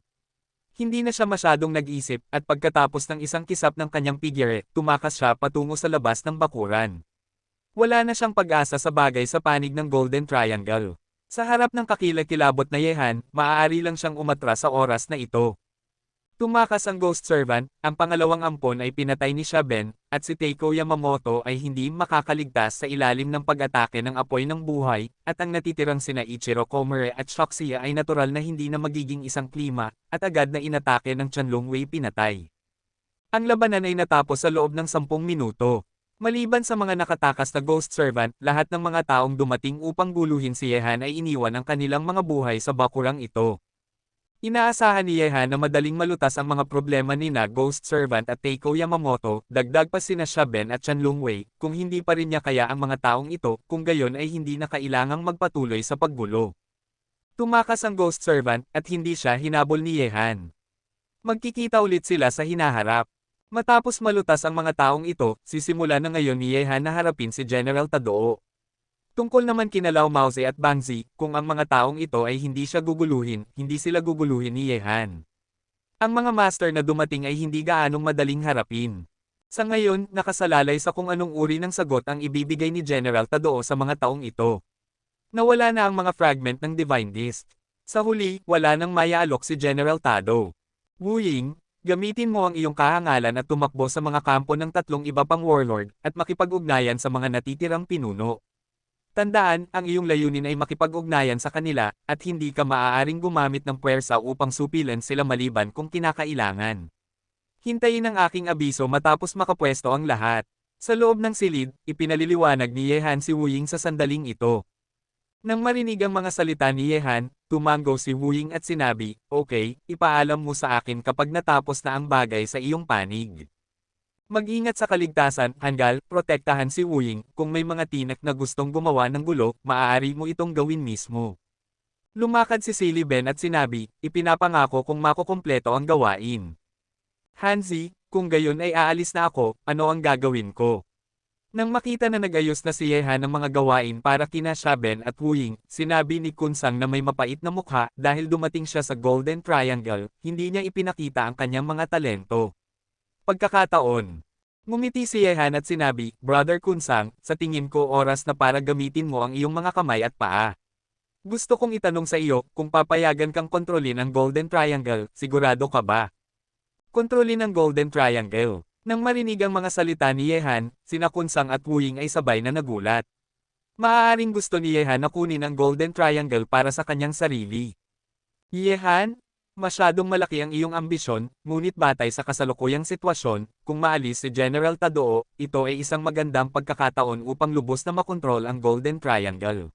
Hindi na siya masyadong nag-isip, at pagkatapos ng isang kisap ng kanyang figure, tumakas siya patungo sa labas ng bakuran. Wala na siyang pag-asa sa bagay sa panig ng Golden Triangle. Sa harap ng kakilakilabot na Yehan, maaari lang siyang umatras sa oras na ito. Tumakas ang Ghost Servant, ang pangalawang ampon ay pinatay ni Shaben, at si Teiko Yamamoto ay hindi makakaligtas sa ilalim ng pag-atake ng apoy ng buhay, at ang natitirang sina Ichiro Komure at Shoxiya ay natural na hindi na magiging isang klima, at agad na inatake ng Chanlongwei pinatay. Ang labanan ay natapos sa loob ng 10 minuto. Maliban sa mga nakatakas na Ghost Servant, lahat ng mga taong dumating upang guluhin si Yehan ay iniwan ang kanilang mga buhay sa bakurang ito. Inaasahan ni Yehan na madaling malutas ang mga problema nina Ghost Servant at Teiko Yamamoto, dagdag pa sina Shaben at Chanlongwei, kung hindi pa rin niya kaya ang mga taong ito, kung gayon ay hindi na kailangang magpatuloy sa paggulo. Tumakas ang Ghost Servant, at hindi siya hinabol ni Yehan. Magkikita ulit sila sa hinaharap. Matapos malutas ang mga taong ito, sisimula na ngayon ni Yehan na harapin si General Tadao. Tungkol naman kina Lao Maozi at Bangzi, kung ang mga taong ito ay hindi siya guguluhin, hindi sila guguluhin ni Yehan. Ang mga master na dumating ay hindi gaanong madaling harapin. Sa ngayon, nakasalalay sa kung anong uri ng sagot ang ibibigay ni General Tadao sa mga taong ito. Nawala na ang mga fragment ng Divine Disk. Sa huli, wala nang mayaalok si General Tado. Wu Ying, gamitin mo ang iyong kahangalan at tumakbo sa mga kampo ng tatlong iba pang warlord at makipag-ugnayan sa mga natitirang pinuno. Tandaan, ang iyong layunin ay makipag-ugnayan sa kanila at hindi ka maaaring gumamit ng puwersa upang supilan sila maliban kung kinakailangan. Hintayin ang aking abiso matapos makapwesto ang lahat. Sa loob ng silid, ipinaliliwanag ni Yehan si Wu Ying sa sandaling ito. Nang marinig ang mga salita ni Yehan, tumango si Wu Ying at sinabi, "Okay, ipaalam mo sa akin kapag natapos na ang bagay sa iyong panig. Mag-ingat sa kaligtasan, hanggal, protektahan si Wu Ying, kung may mga tinak na gustong gumawa ng gulo, maaari mo itong gawin mismo." Lumakad si Silly Ben at sinabi, "Ipinapangako kung makukumpleto ang gawain. Hanzi, kung gayon ay aalis na ako, ano ang gagawin ko?" Nang makita na nag-ayos na si Yehan ng mga gawain para kina Shaben at Wu Ying, sinabi ni Kunsang na may mapait na mukha dahil dumating siya sa Golden Triangle, hindi niya ipinakita ang kanyang mga talento. Pagkakataon. Ngumiti si Yehan at sinabi, "Brother Kunsang, sa tingin ko oras na para gamitin mo ang iyong mga kamay at paa. Gusto kong itanong sa iyo, kung papayagan kang kontrolin ang Golden Triangle, sigurado ka ba? Kontrolin ang Golden Triangle." Nang marinig ang mga salita ni Yehan, sina Kunsang at Wu Ying ay sabay na nagulat. Maaaring gusto ni Yehan na kunin ang Golden Triangle para sa kanyang sarili. Yehan, masyadong malaki ang iyong ambisyon, ngunit batay sa kasalukuyang sitwasyon, kung maalis si General Tadao, ito ay isang magandang pagkakataon upang lubos na makontrol ang Golden Triangle.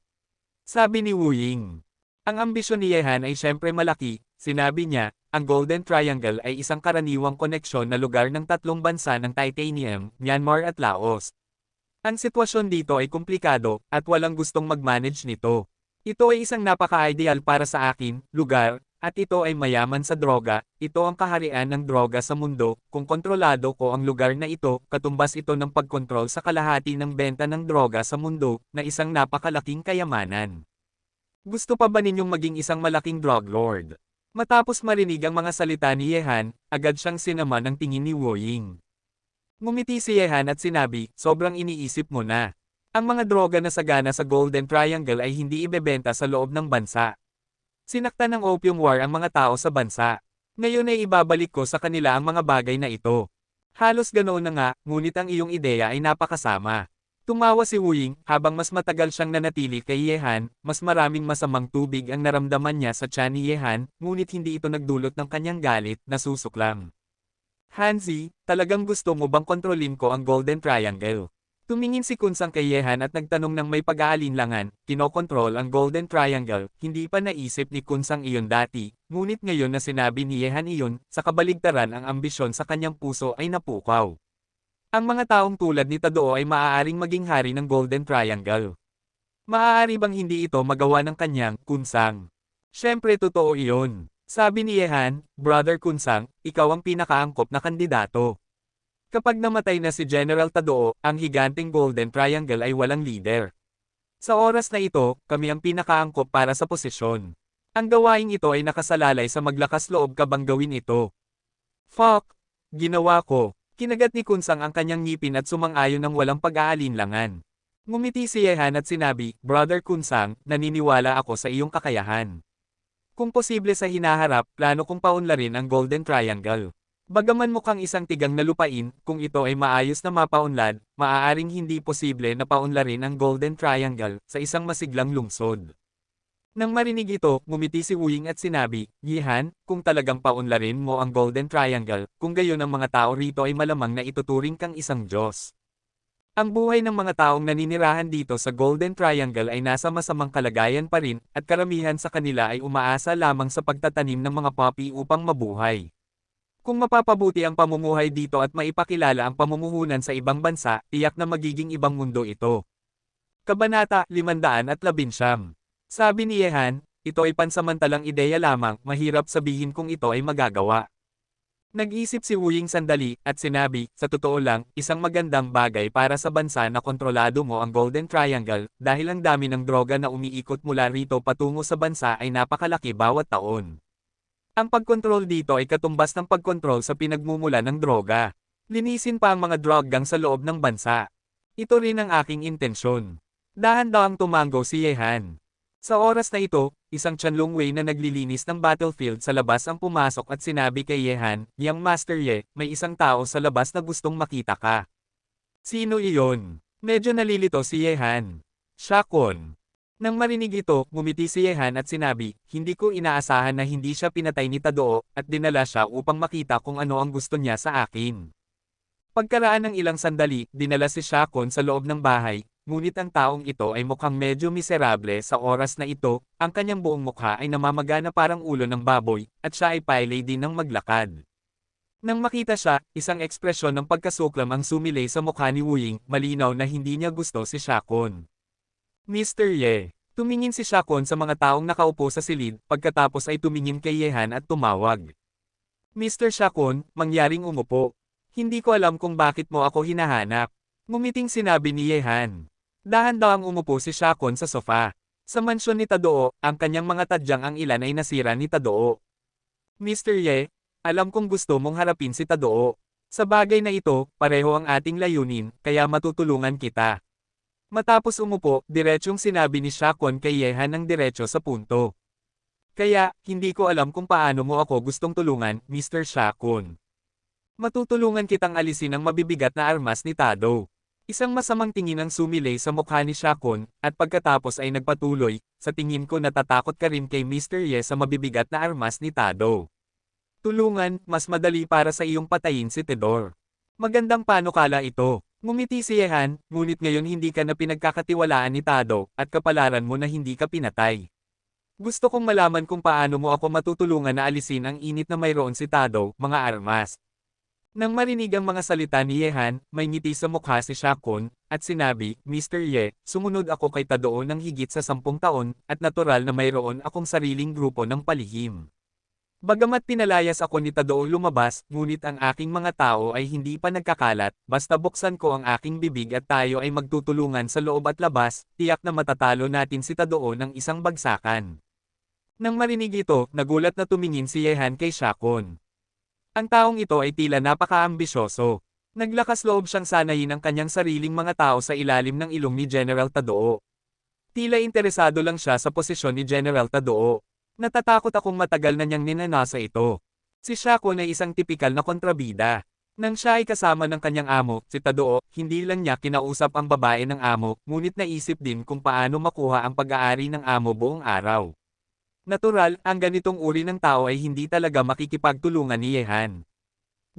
Sabi ni Wu Ying. Ang ambisyon ni Yehan ay syempre malaki, sinabi niya, ang Golden Triangle ay isang karaniwang koneksyon na lugar ng tatlong bansa ng Titanium, Myanmar at Laos. Ang sitwasyon dito ay komplikado, at walang gustong mag-manage nito. Ito ay isang napaka-ideal para sa akin, lugar, at ito ay mayaman sa droga, ito ang kaharian ng droga sa mundo, kung kontrolado ko ang lugar na ito, katumbas ito ng pagkontrol sa kalahati ng benta ng droga sa mundo, na isang napakalaking kayamanan. Gusto pa ba ninyong maging isang malaking drug lord? Matapos marinig ang mga salita ni Yehan, agad siyang sinama ng tingin ni Wu Ying. Ngumiti si Yehan at sinabi, "Sobrang iniisip mo na. Ang mga droga na sagana sa Golden Triangle ay hindi ibebenta sa loob ng bansa. Sinaktan ng Opium War ang mga tao sa bansa. Ngayon ay ibabalik ko sa kanila ang mga bagay na ito. Halos ganoon na nga, ngunit ang iyong ideya ay napakasama." Tumawa si Wu Ying, habang mas matagal siyang nanatili kay Yehan, mas maraming masamang tubig ang naramdaman niya sa tiyan ni Yehan, ngunit hindi ito nagdulot ng kanyang galit, nasusuklam. "Hanzi, talagang gusto mo bang kontrolin ko ang Golden Triangle?" Tumingin si Kunsang kay Yehan at nagtanong ng may pag-aalinlangan, kinokontrol ang Golden Triangle, hindi pa naisip ni Kunsang iyon dati, ngunit ngayon na sinabi ni Yehan iyon, sa kabaligtaran ang ambisyon sa kanyang puso ay napukaw. Ang mga taong tulad ni Tadao ay maaaring maging hari ng Golden Triangle. Maaari bang hindi ito magawa ng kanyang Kunsang? Siyempre totoo iyon. Sabi ni Yehan, "Brother Kunsang, ikaw ang pinakaangkop na kandidato. Kapag namatay na si General Tadao, ang higanteng Golden Triangle ay walang leader. Sa oras na ito, kami ang pinakaangkop para sa posisyon. Ang gawaing ito ay nakasalalay sa maglakas loob ka bang gawin ito?" "Fuck! Ginawa ko." Kinagat ni Kunsang ang kanyang ngipin at sumang-ayon ng walang pag-aalinlangan. Ngumiti si Yehan at sinabi, "Brother Kunsang, naniniwala ako sa iyong kakayahan. Kung posible sa hinaharap, plano kong paunlarin ang Golden Triangle. Bagaman mukhang isang tigang na lupain, kung ito ay maayos na mapaunlad, maaaring hindi posible na paunlarin ang Golden Triangle sa isang masiglang lungsod." Nang marinig ito, ngumiti si Wu Ying at sinabi, "Yehan, kung talagang paunlarin mo ang Golden Triangle, kung gayon ang mga tao rito ay malamang na ituturing kang isang Diyos. Ang buhay ng mga taong naninirahan dito sa Golden Triangle ay nasa masamang kalagayan pa rin, at karamihan sa kanila ay umaasa lamang sa pagtatanim ng mga poppy upang mabuhay. Kung mapapabuti ang pamumuhay dito at maipakilala ang pamumuhunan sa ibang bansa, tiyak na magiging ibang mundo ito." Kabanata 519. Sabi ni Yehan, "Ito ay pansamantalang ideya lamang, mahirap sabihin kung ito ay magagawa." Nag-isip si Wu Ying sandali, at sinabi, "Sa totoo lang, isang magandang bagay para sa bansa na kontrolado mo ang Golden Triangle, dahil ang dami ng droga na umiikot mula rito patungo sa bansa ay napakalaki bawat taon. Ang pagkontrol dito ay katumbas ng pagkontrol sa pinagmumula ng droga. Linisin pa ang mga drug gang sa loob ng bansa. Ito rin ang aking intensyon. Dahan-dahang tumango si Yehan. Sa oras na ito, isang Chanlong Wei na naglilinis ng battlefield sa labas ang pumasok at sinabi kay Yehan, "Yang Master Ye, may isang tao sa labas na gustong makita ka." "Sino iyon?" Medyo nalilito si Yehan. "Shakon." Nang marinig ito, ngumiti si Yehan at sinabi, "Hindi ko inaasahan na hindi siya pinatay ni Tadao, at dinala siya upang makita kung ano ang gusto niya sa akin." Pagkaraan ng ilang sandali, dinala si Shakon sa loob ng bahay, ngunit ang taong ito ay mukhang medyo miserable sa oras na ito, ang kanyang buong mukha ay namamaga na parang ulo ng baboy, at siya ay pailay din ng maglakad. Nang makita siya, isang ekspresyon ng pagkasuklam ang sumilay sa mukha ni Wuying, malinaw na hindi niya gusto si Shakon. "Mr. Ye." Tumingin si Shakon sa mga taong nakaupo sa silid, pagkatapos ay tumingin kay Yehan at tumawag. "Mr. Shakon, mangyaring umupo. Hindi ko alam kung bakit mo ako hinahanap." Ngumiting sinabi ni Yehan. Dahan-dahang umupo si Shakon sa sofa. Sa mansyon ni Tadao, ang kanyang mga tadyang ang ilan ay nasira ni Tadao. "Mr. Ye, alam kong gusto mong harapin si Tadao. Sa bagay na ito, pareho ang ating layunin, kaya matutulungan kita." Matapos umupo, diretsyong sinabi ni Shakon kay Yehan ng diretso sa punto. "Kaya, hindi ko alam kung paano mo ako gustong tulungan, Mr. Shakon. Matutulungan kitang alisin ang mabibigat na armas ni Tadao." Isang masamang tingin ang sumilay sa mukha ni Shakon, at pagkatapos ay nagpatuloy, "Sa tingin ko natatakot ka rin kay Mr. Ye sa mabibigat na armas ni Tadao. Tulungan, mas madali para sa iyong patayin si Tedor. Magandang panukala ito." Ngumiti si Yehan, "Ngunit ngayon hindi ka na pinagkakatiwalaan ni Tadao, at kapalaran mo na hindi ka pinatay. Gusto kong malaman kung paano mo ako matutulungan na alisin ang init na mayroon si Tadao, mga armas." Nang marinig ang mga salita ni Yehan, may ngiti sa mukha si Shakon, at sinabi, "Mr. Ye, sumunod ako kay Tadao ng higit sa 10 taon, at natural na mayroon akong sariling grupo ng palihim. Bagamat pinalayas ako ni Tadao lumabas, ngunit ang aking mga tao ay hindi pa nagkakalat, basta buksan ko ang aking bibig at tayo ay magtutulungan sa loob at labas, tiyak na matatalo natin si Tadao ng isang bagsakan." Nang marinig ito, nagulat na tumingin si Yehan kay Shakon. Ang taong ito ay tila napaka-ambisyoso. Naglakas loob siyang sanayin ang kanyang sariling mga tao sa ilalim ng ilong ni General Tadao. Tila interesado lang siya sa posisyon ni General Tadao. "Natatakot akong matagal na niyang ninanasa ito." Si Shakon ay isang tipikal na kontrabida. Nang siya ay kasama ng kanyang amo, si Tadao, hindi lang niya kinausap ang babae ng amo, ngunit naisip din kung paano makuha ang pag-aari ng amo buong araw. Natural, ang ganitong uri ng tao ay hindi talaga makikipagtulungan ni Yehan.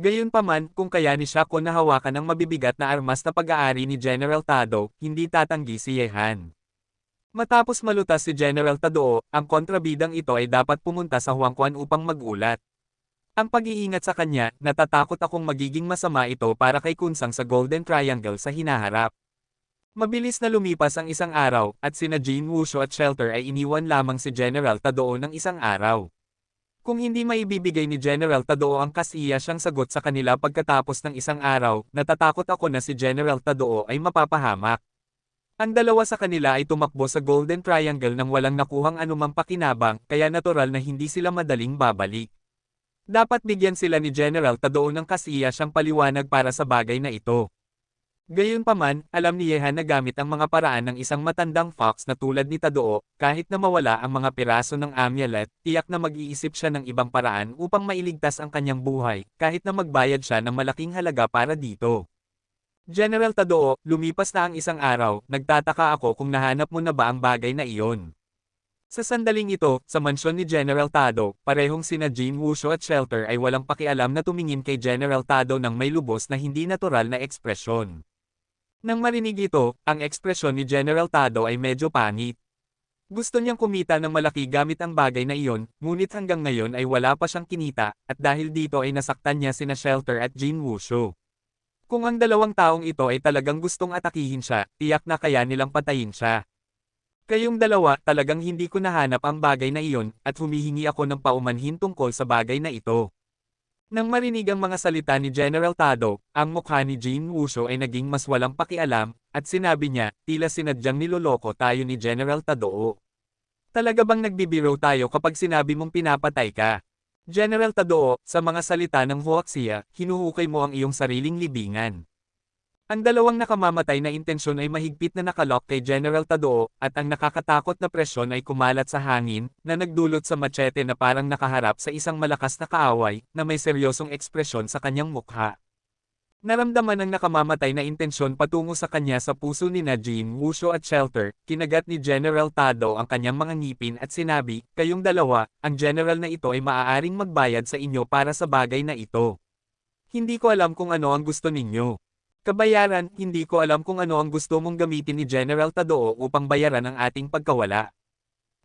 Gayunpaman, kung kaya ni Shakon na hawakan ang mabibigat na armas na pag-aari ni General Tadao, hindi tatanggi si Yehan. Matapos malutas si General Tadao, ang kontrabidang ito ay dapat pumunta sa Huangquan upang magulat. Ang pag-iingat sa kanya, "Natatakot akong magiging masama ito para kay Kunsang sa Golden Triangle sa hinaharap." Mabilis na lumipas ang isang araw, at sina Jin Wushu at Shelter ay iniwan lamang si General Tadao ng isang araw. Kung hindi maibibigay ni General Tadao ang kasiya siyang sagot sa kanila pagkatapos ng isang araw, natatakot ako na si General Tadao ay mapapahamak. Ang dalawa sa kanila ay tumakbo sa Golden Triangle nang walang nakuhang anumang pakinabang, kaya natural na hindi sila madaling babalik. Dapat bigyan sila ni General Tadao ng kasiya siyang paliwanag para sa bagay na ito. Gayunpaman, alam ni Yehan na gamit ang mga paraan ng isang matandang fox na tulad ni Tadao, kahit na mawala ang mga piraso ng amulet, tiyak na mag-iisip siya ng ibang paraan upang mailigtas ang kanyang buhay, kahit na magbayad siya ng malaking halaga para dito. "General Tadao, lumipas na ang isang araw, nagtataka ako kung nahanap mo na ba ang bagay na iyon." Sa sandaling ito, sa mansyon ni General Tadao, parehong sina Jin Wushu at Shelter ay walang pakialam na tumingin kay General Tadao ng may lubos na hindi natural na ekspresyon. Nang marinig ito, ang ekspresyon ni General Tadao ay medyo pangit. Gusto niyang kumita ng malaki gamit ang bagay na iyon, ngunit hanggang ngayon ay wala pa siyang kinita, at dahil dito ay nasaktan niya sina Shelter at Jin Wushu. Kung ang dalawang taong ito ay talagang gustong atakihin siya, tiyak na kaya nilang patayin siya. "Kayong dalawa, talagang hindi ko nahanap ang bagay na iyon, at humihingi ako ng paumanhin tungkol sa bagay na ito." Nang marinig ang mga salita ni General Tadao, ang mukha ni Jin Wushu ay naging mas walang pakialam, at sinabi niya, "Tila sinadyang niloloko tayo ni General Tadao. Talaga bang nagbibiro tayo kapag sinabi mong pinapatay ka? General Tadao, sa mga salita ng Huaxia, hinuhukay mo ang iyong sariling libingan. Ang dalawang nakamamatay na intensyon ay mahigpit na nakalock kay General Tadao, at ang nakakatakot na presyon ay kumalat sa hangin, na nagdulot sa machete na parang nakaharap sa isang malakas na kaaway, na may seryosong ekspresyon sa kanyang mukha. Naramdaman ng nakamamatay na intensyon patungo sa kanya sa puso ni Jean Wusho at Shelter, kinagat ni General Tadao ang kanyang mga ngipin at sinabi, kayong dalawa, ang general na ito ay maaaring magbayad sa inyo para sa bagay na ito. Hindi ko alam kung ano ang gusto ninyo. Kabayaran, hindi ko alam kung ano ang gusto mong gamitin ni General Tadao upang bayaran ang ating pagkawala.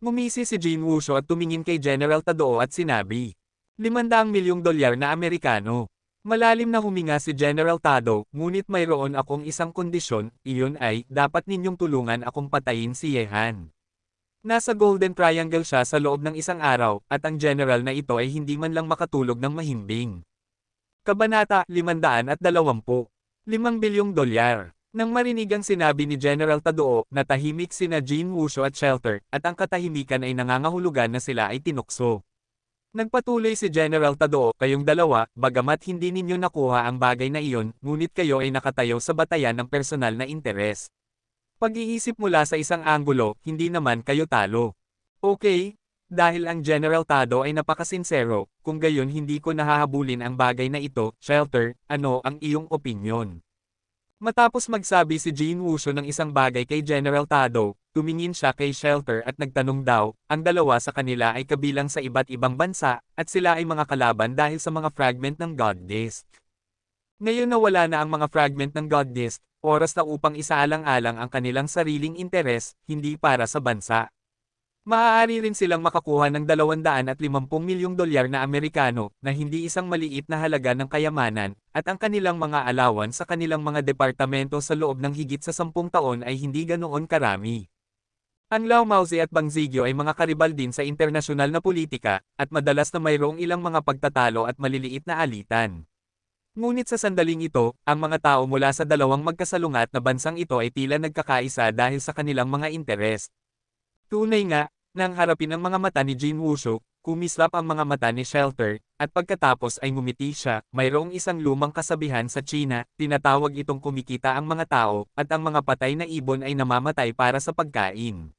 Ngumisi si Jean Wusho at tumingin kay General Tadao at sinabi, $500 milyong na Amerikano. Malalim na huminga si General Tadao, ngunit mayroon akong isang kondisyon, iyon ay, dapat ninyong tulungan akong patayin si Yehan. Nasa Golden Triangle siya sa loob ng isang araw, at ang general na ito ay hindi man lang makatulog ng mahimbing. Kabanata 520. $5 bilyong. Nang marinig ang sinabi ni General Tadao, natahimik sina Jean Wusho at Shelter, at ang katahimikan ay nangangahulugan na sila ay tinukso. Nagpatuloy si General Tadao, kayong dalawa, bagamat hindi ninyo nakuha ang bagay na iyon, ngunit kayo ay nakatayo sa batayan ng personal na interes. Pag-iisip mula sa isang anggulo, hindi naman kayo talo. Okay, dahil ang General Tadao ay napakasinsero, kung gayon hindi ko nahahabulin ang bagay na ito, Shelter, ano ang iyong opinyon? Matapos magsabi si Jean Wusho ng isang bagay kay General Tadao, tumingin siya kay Shelter at nagtanong daw, ang dalawa sa kanila ay kabilang sa iba't ibang bansa, at sila ay mga kalaban dahil sa mga fragment ng God Disk. Ngayon na wala na ang mga fragment ng God Disk, oras na upang isaalang-alang ang kanilang sariling interes, hindi para sa bansa. Maaari rin silang makakuha ng $250 milyong na Amerikano, na hindi isang maliit na halaga ng kayamanan, at ang kanilang mga alawan sa kanilang mga departamento sa loob ng higit sa 10 taon ay hindi ganoon karami. Ang Lao Mauzi at Bang Zigyo ay mga karibal din sa internasyonal na politika, at madalas na mayroong ilang mga pagtatalo at maliliit na alitan. Ngunit sa sandaling ito, ang mga tao mula sa dalawang magkasalungat na bansang ito ay tila nagkakaisa dahil sa kanilang mga interes. Tunay nga, nang harapin ang mga mata ni Jean Wusho, kumislap ang mga mata ni Shelter, at pagkatapos ay ngumiti siya, mayroong isang lumang kasabihan sa China, tinatawag itong kumikita ang mga tao, at ang mga patay na ibon ay namamatay para sa pagkain.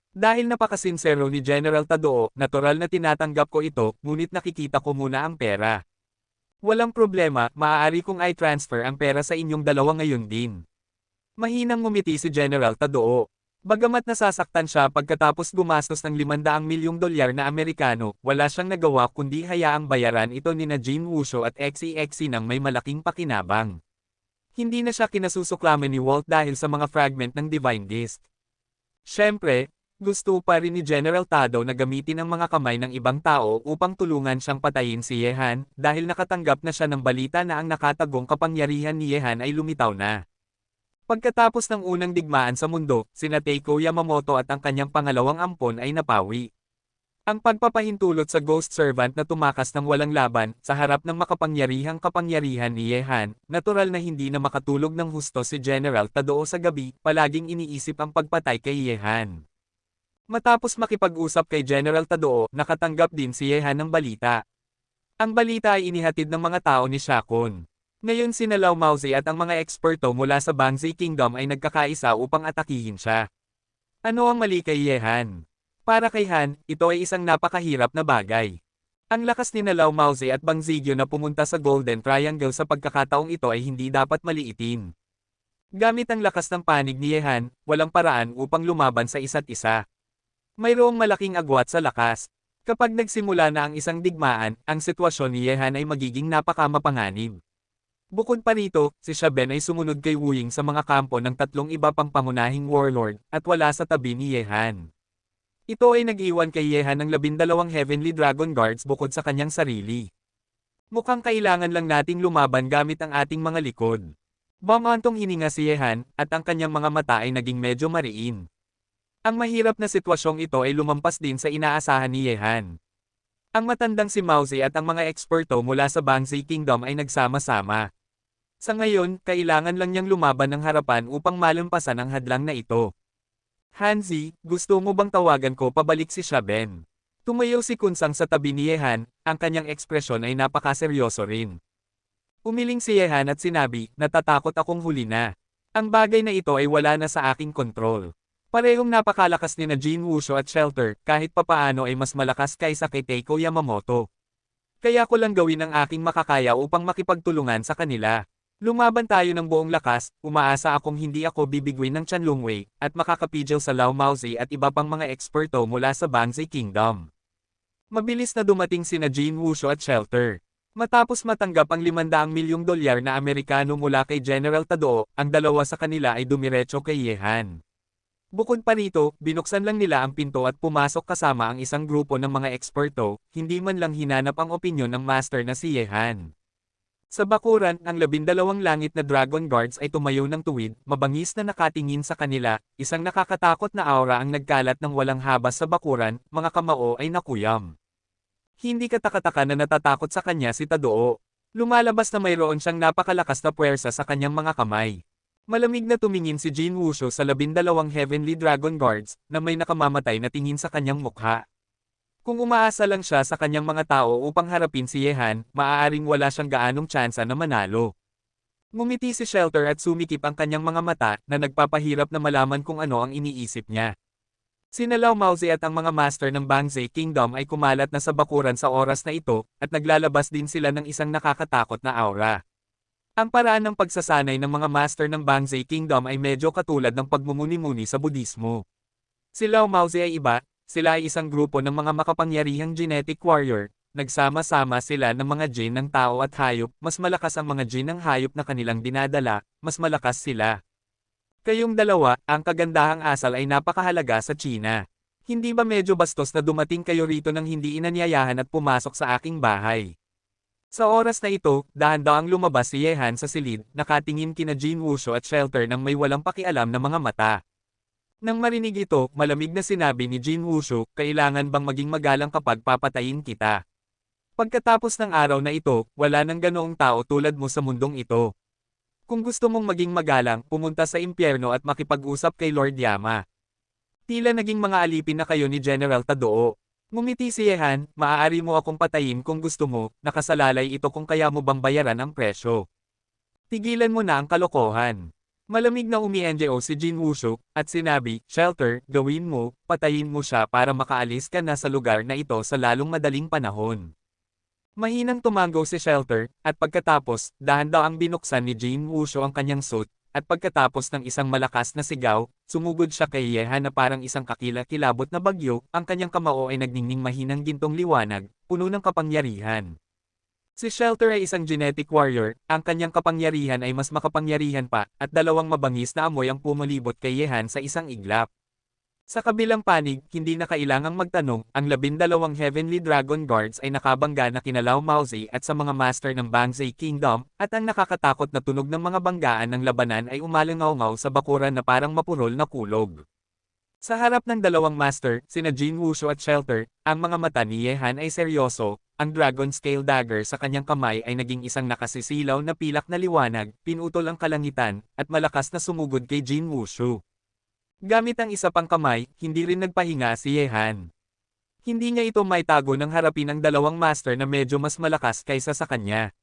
Dahil napakasinsero ni General Tadao, natural na tinatanggap ko ito, ngunit nakikita ko muna ang pera. Walang problema, maaari kong i-transfer ang pera sa inyong dalawa ngayon din. Mahinang ngumiti si General Tadao. Bagamat nasasaktan siya pagkatapos gumastos ng $500 milyong na Amerikano, wala siyang nagawa kundi hayaang bayaran ito ni Jean Wusho at XEXE nang may malaking pakinabang. Hindi na siya kinasusuklaman ni Walt dahil sa mga fragment ng Divine Disk. Siyempre, gusto pa rin ni General Tadao na gamitin ang mga kamay ng ibang tao upang tulungan siyang patayin si Yehan, dahil nakatanggap na siya ng balita na ang nakatagong kapangyarihan ni Yehan ay lumitaw na. Pagkatapos ng unang digmaan sa mundo, sina Teiko Yamamoto at ang kanyang pangalawang ampon ay napawi. Ang pagpapahintulot sa Ghost Servant na tumakas ng walang laban, sa harap ng makapangyarihang kapangyarihan ni Yehan, natural na hindi na makatulog ng husto si General Tadao sa gabi, palaging iniisip ang pagpatay kay Yehan. Matapos makipag-usap kay General Tadao, nakatanggap din si Yehan ng balita. Ang balita ay inihatid ng mga tao ni Shakon. Ngayon sina Lao Mauzi at ang mga eksperto mula sa Bangzi Kingdom ay nagkakaisa upang atakihin siya. Ano ang mali kay Yehan? Para kay Han, ito ay isang napakahirap na bagay. Ang lakas ni Lao Mauzi at Bang Zigyo na pumunta sa Golden Triangle sa pagkakataong ito ay hindi dapat maliitin. Gamit ang lakas ng panig ni Yehan, walang paraan upang lumaban sa isa't isa. Mayroong malaking agwat sa lakas. Kapag nagsimula na ang isang digmaan, ang sitwasyon ni Yehan ay magiging napakamapanganib. Bukod pa rito, si Shaben ay sumunod kay Wu Ying sa mga kampo ng 3 iba pang pangunahing warlord, at wala sa tabi ni Yehan. Ito ay nag-iwan kay Yehan ng 12 Heavenly Dragon Guards bukod sa kanyang sarili. Mukhang kailangan lang nating lumaban gamit ang ating mga likod. Bumantong hininga si Yehan, at ang kanyang mga mata ay naging medyo mariin. Ang mahirap na sitwasyong ito ay lumampas din sa inaasahan ni Yehan. Ang matandang si Mauzi at ang mga eksperto mula sa Bangzi Kingdom ay nagsama-sama. Sa ngayon, kailangan lang niyang lumaban ng harapan upang malampasan ang hadlang na ito. Hanzi, gusto mo bang tawagan ko pabalik si Shaben? Tumayo si Kunsang sa tabi ni Yehan, ang kanyang ekspresyon ay napakaseryoso rin. Umiling si Yehan at sinabi, natatakot akong huli na. Ang bagay na ito ay wala na sa aking kontrol. Parehong napakalakas ni na Jin Wushu at Shelter, kahit papaano ay mas malakas kaysa kay Teiko Yamamoto. Kaya ko lang gawin ang aking makakaya upang makipagtulungan sa kanila. Lumaban tayo ng buong lakas, umaasa akong hindi ako bibigwin ng Chanlungwei, at makakapigil sa Lao Maozi at iba pang mga eksperto mula sa Bangzai Kingdom. Mabilis na dumating sina Jin Wushu at Shelter. Matapos matanggap ang $500 milyong na Amerikano mula kay General Tadao, ang dalawa sa kanila ay dumiretso kay Yehan. Bukod pa rito, binuksan lang nila ang pinto at pumasok kasama ang isang grupo ng mga eksperto, hindi man lang hinanap ang opinyon ng master na si Yehan. Sa bakuran, ang 12 langit na Dragon Guards ay tumayo ng tuwid, mabangis na nakatingin sa kanila, isang nakakatakot na aura ang nagkalat ng walang habas sa bakuran, mga kamao ay nakuyam. Hindi katakataka na natatakot sa kanya si Tadao. Lumalabas na mayroon siyang napakalakas na puwersa sa kanyang mga kamay. Malamig na tumingin si Jin Wushu sa 12 Heavenly Dragon Guards, na may nakamamatay na tingin sa kanyang mukha. Kung umaasa lang siya sa kanyang mga tao upang harapin si Yehan, maaaring wala siyang gaanong tsansa na manalo. Ngumiti si Shelter at sumikip ang kanyang mga mata na nagpapahirap na malaman kung ano ang iniisip niya. Sina Lao Maozi at ang mga master ng Bangzai Kingdom ay kumalat na sa bakuran sa oras na ito, at naglalabas din sila ng isang nakakatakot na aura. Ang paraan ng pagsasanay ng mga master ng Bangzai Kingdom ay medyo katulad ng pagmumuni-muni sa Budismo. Si Lao Maozi ay iba. Sila ay isang grupo ng mga makapangyarihang genetic warrior, nagsama-sama sila ng mga jin ng tao at hayop, mas malakas ang mga jin ng hayop na kanilang dinadala, mas malakas sila. Kayong dalawa, ang kagandahang asal ay napakahalaga sa China. Hindi ba medyo bastos na dumating kayo rito nang hindi inanyayahan at pumasok sa aking bahay? Sa oras na ito, dahan-dahang lumabas si Yehan sa silid, nakatingin kina Jin Wushu at Shelter nang may walang pakialam na mga mata. Nang marinig ito, malamig na sinabi ni Jin Wushu, kailangan bang maging magalang kapag papatayin kita? Pagkatapos ng araw na ito, wala nang ganoong tao tulad mo sa mundong ito. Kung gusto mong maging magalang, pumunta sa impyerno at makipag-usap kay Lord Yama. Tila naging mga alipin na kayo ni General Tadao. Ngumiti si Yehan, maaari mo akong patayin kung gusto mo, nakasalalay ito kung kaya mo bang bayaran ang presyo. Tigilan mo na ang kalokohan. Malamig na umi-NGO si Jin Wushu, at sinabi, Shelter, gawin mo, patayin mo siya para makaalis ka na sa lugar na ito sa lalong madaling panahon. Mahinang tumango si Shelter, at pagkatapos, dahan-dahang binuksan ni Jin Wushu ang kanyang suit, at pagkatapos ng isang malakas na sigaw, sumugod siya kay Yehan na parang isang kakila-kilabot na bagyo, ang kanyang kamao ay nagningning mahinang gintong liwanag, puno ng kapangyarihan. Si Shelter ay isang genetic warrior, ang kanyang kapangyarihan ay mas makapangyarihan pa, at dalawang mabangis na amoy ang pumalibot kay Yehan sa isang iglap. Sa kabilang panig, hindi na kailangang magtanong, ang 12 Heavenly Dragon Guards ay nakabangga na kina Lao Maozi at sa mga master ng Bangzai Kingdom, at ang nakakatakot na tunog ng mga banggaan ng labanan ay umalangaw-ngaw sa bakuran na parang mapurol na kulog. Sa harap ng dalawang master, sina Jin Wushu at Shelter, ang mga mata ni Yehan ay seryoso, ang Dragon Scale Dagger sa kanyang kamay ay naging isang nakasisilaw na pilak na liwanag, pinutol ang kalangitan, at malakas na sumugod kay Jin Wushu. Gamit ang isa pang kamay, hindi rin nagpahinga si Yehan. Hindi niya ito maitago nang harapin ang dalawang master na medyo mas malakas kaysa sa kanya.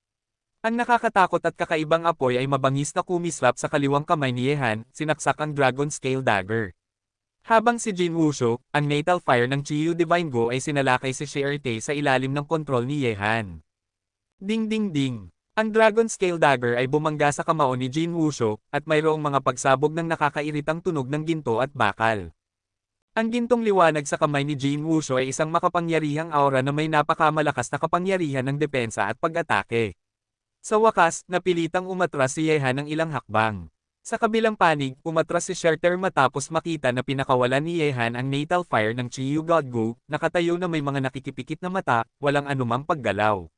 Ang nakakatakot at kakaibang apoy ay mabangis na kumislap sa kaliwang kamay ni Yehan, sinaksak ang Dragon Scale Dagger. Habang si Jin Wushu, ang natal fire ng Chiyu Divine Go ay sinalakay si Shierte sa ilalim ng kontrol ni Yehan. Ding ding ding! Ang Dragon Scale Dagger ay bumangga sa kamao ni Jin Wushu, at mayroong mga pagsabog ng nakakairitang tunog ng ginto at bakal. Ang gintong liwanag sa kamay ni Jin Wushu ay isang makapangyarihang aura na may napakamalakas na kapangyarihan ng depensa at pag-atake. Sa wakas, napilitang umatras si Yehan ng ilang hakbang. Sa kabilang panig, umatras si Shelter matapos makita na pinakawalan ni Yehan ang natal fire ng Chiyu God Gu, nakatayo na may mga nakikipikit na mata, walang anumang paggalaw.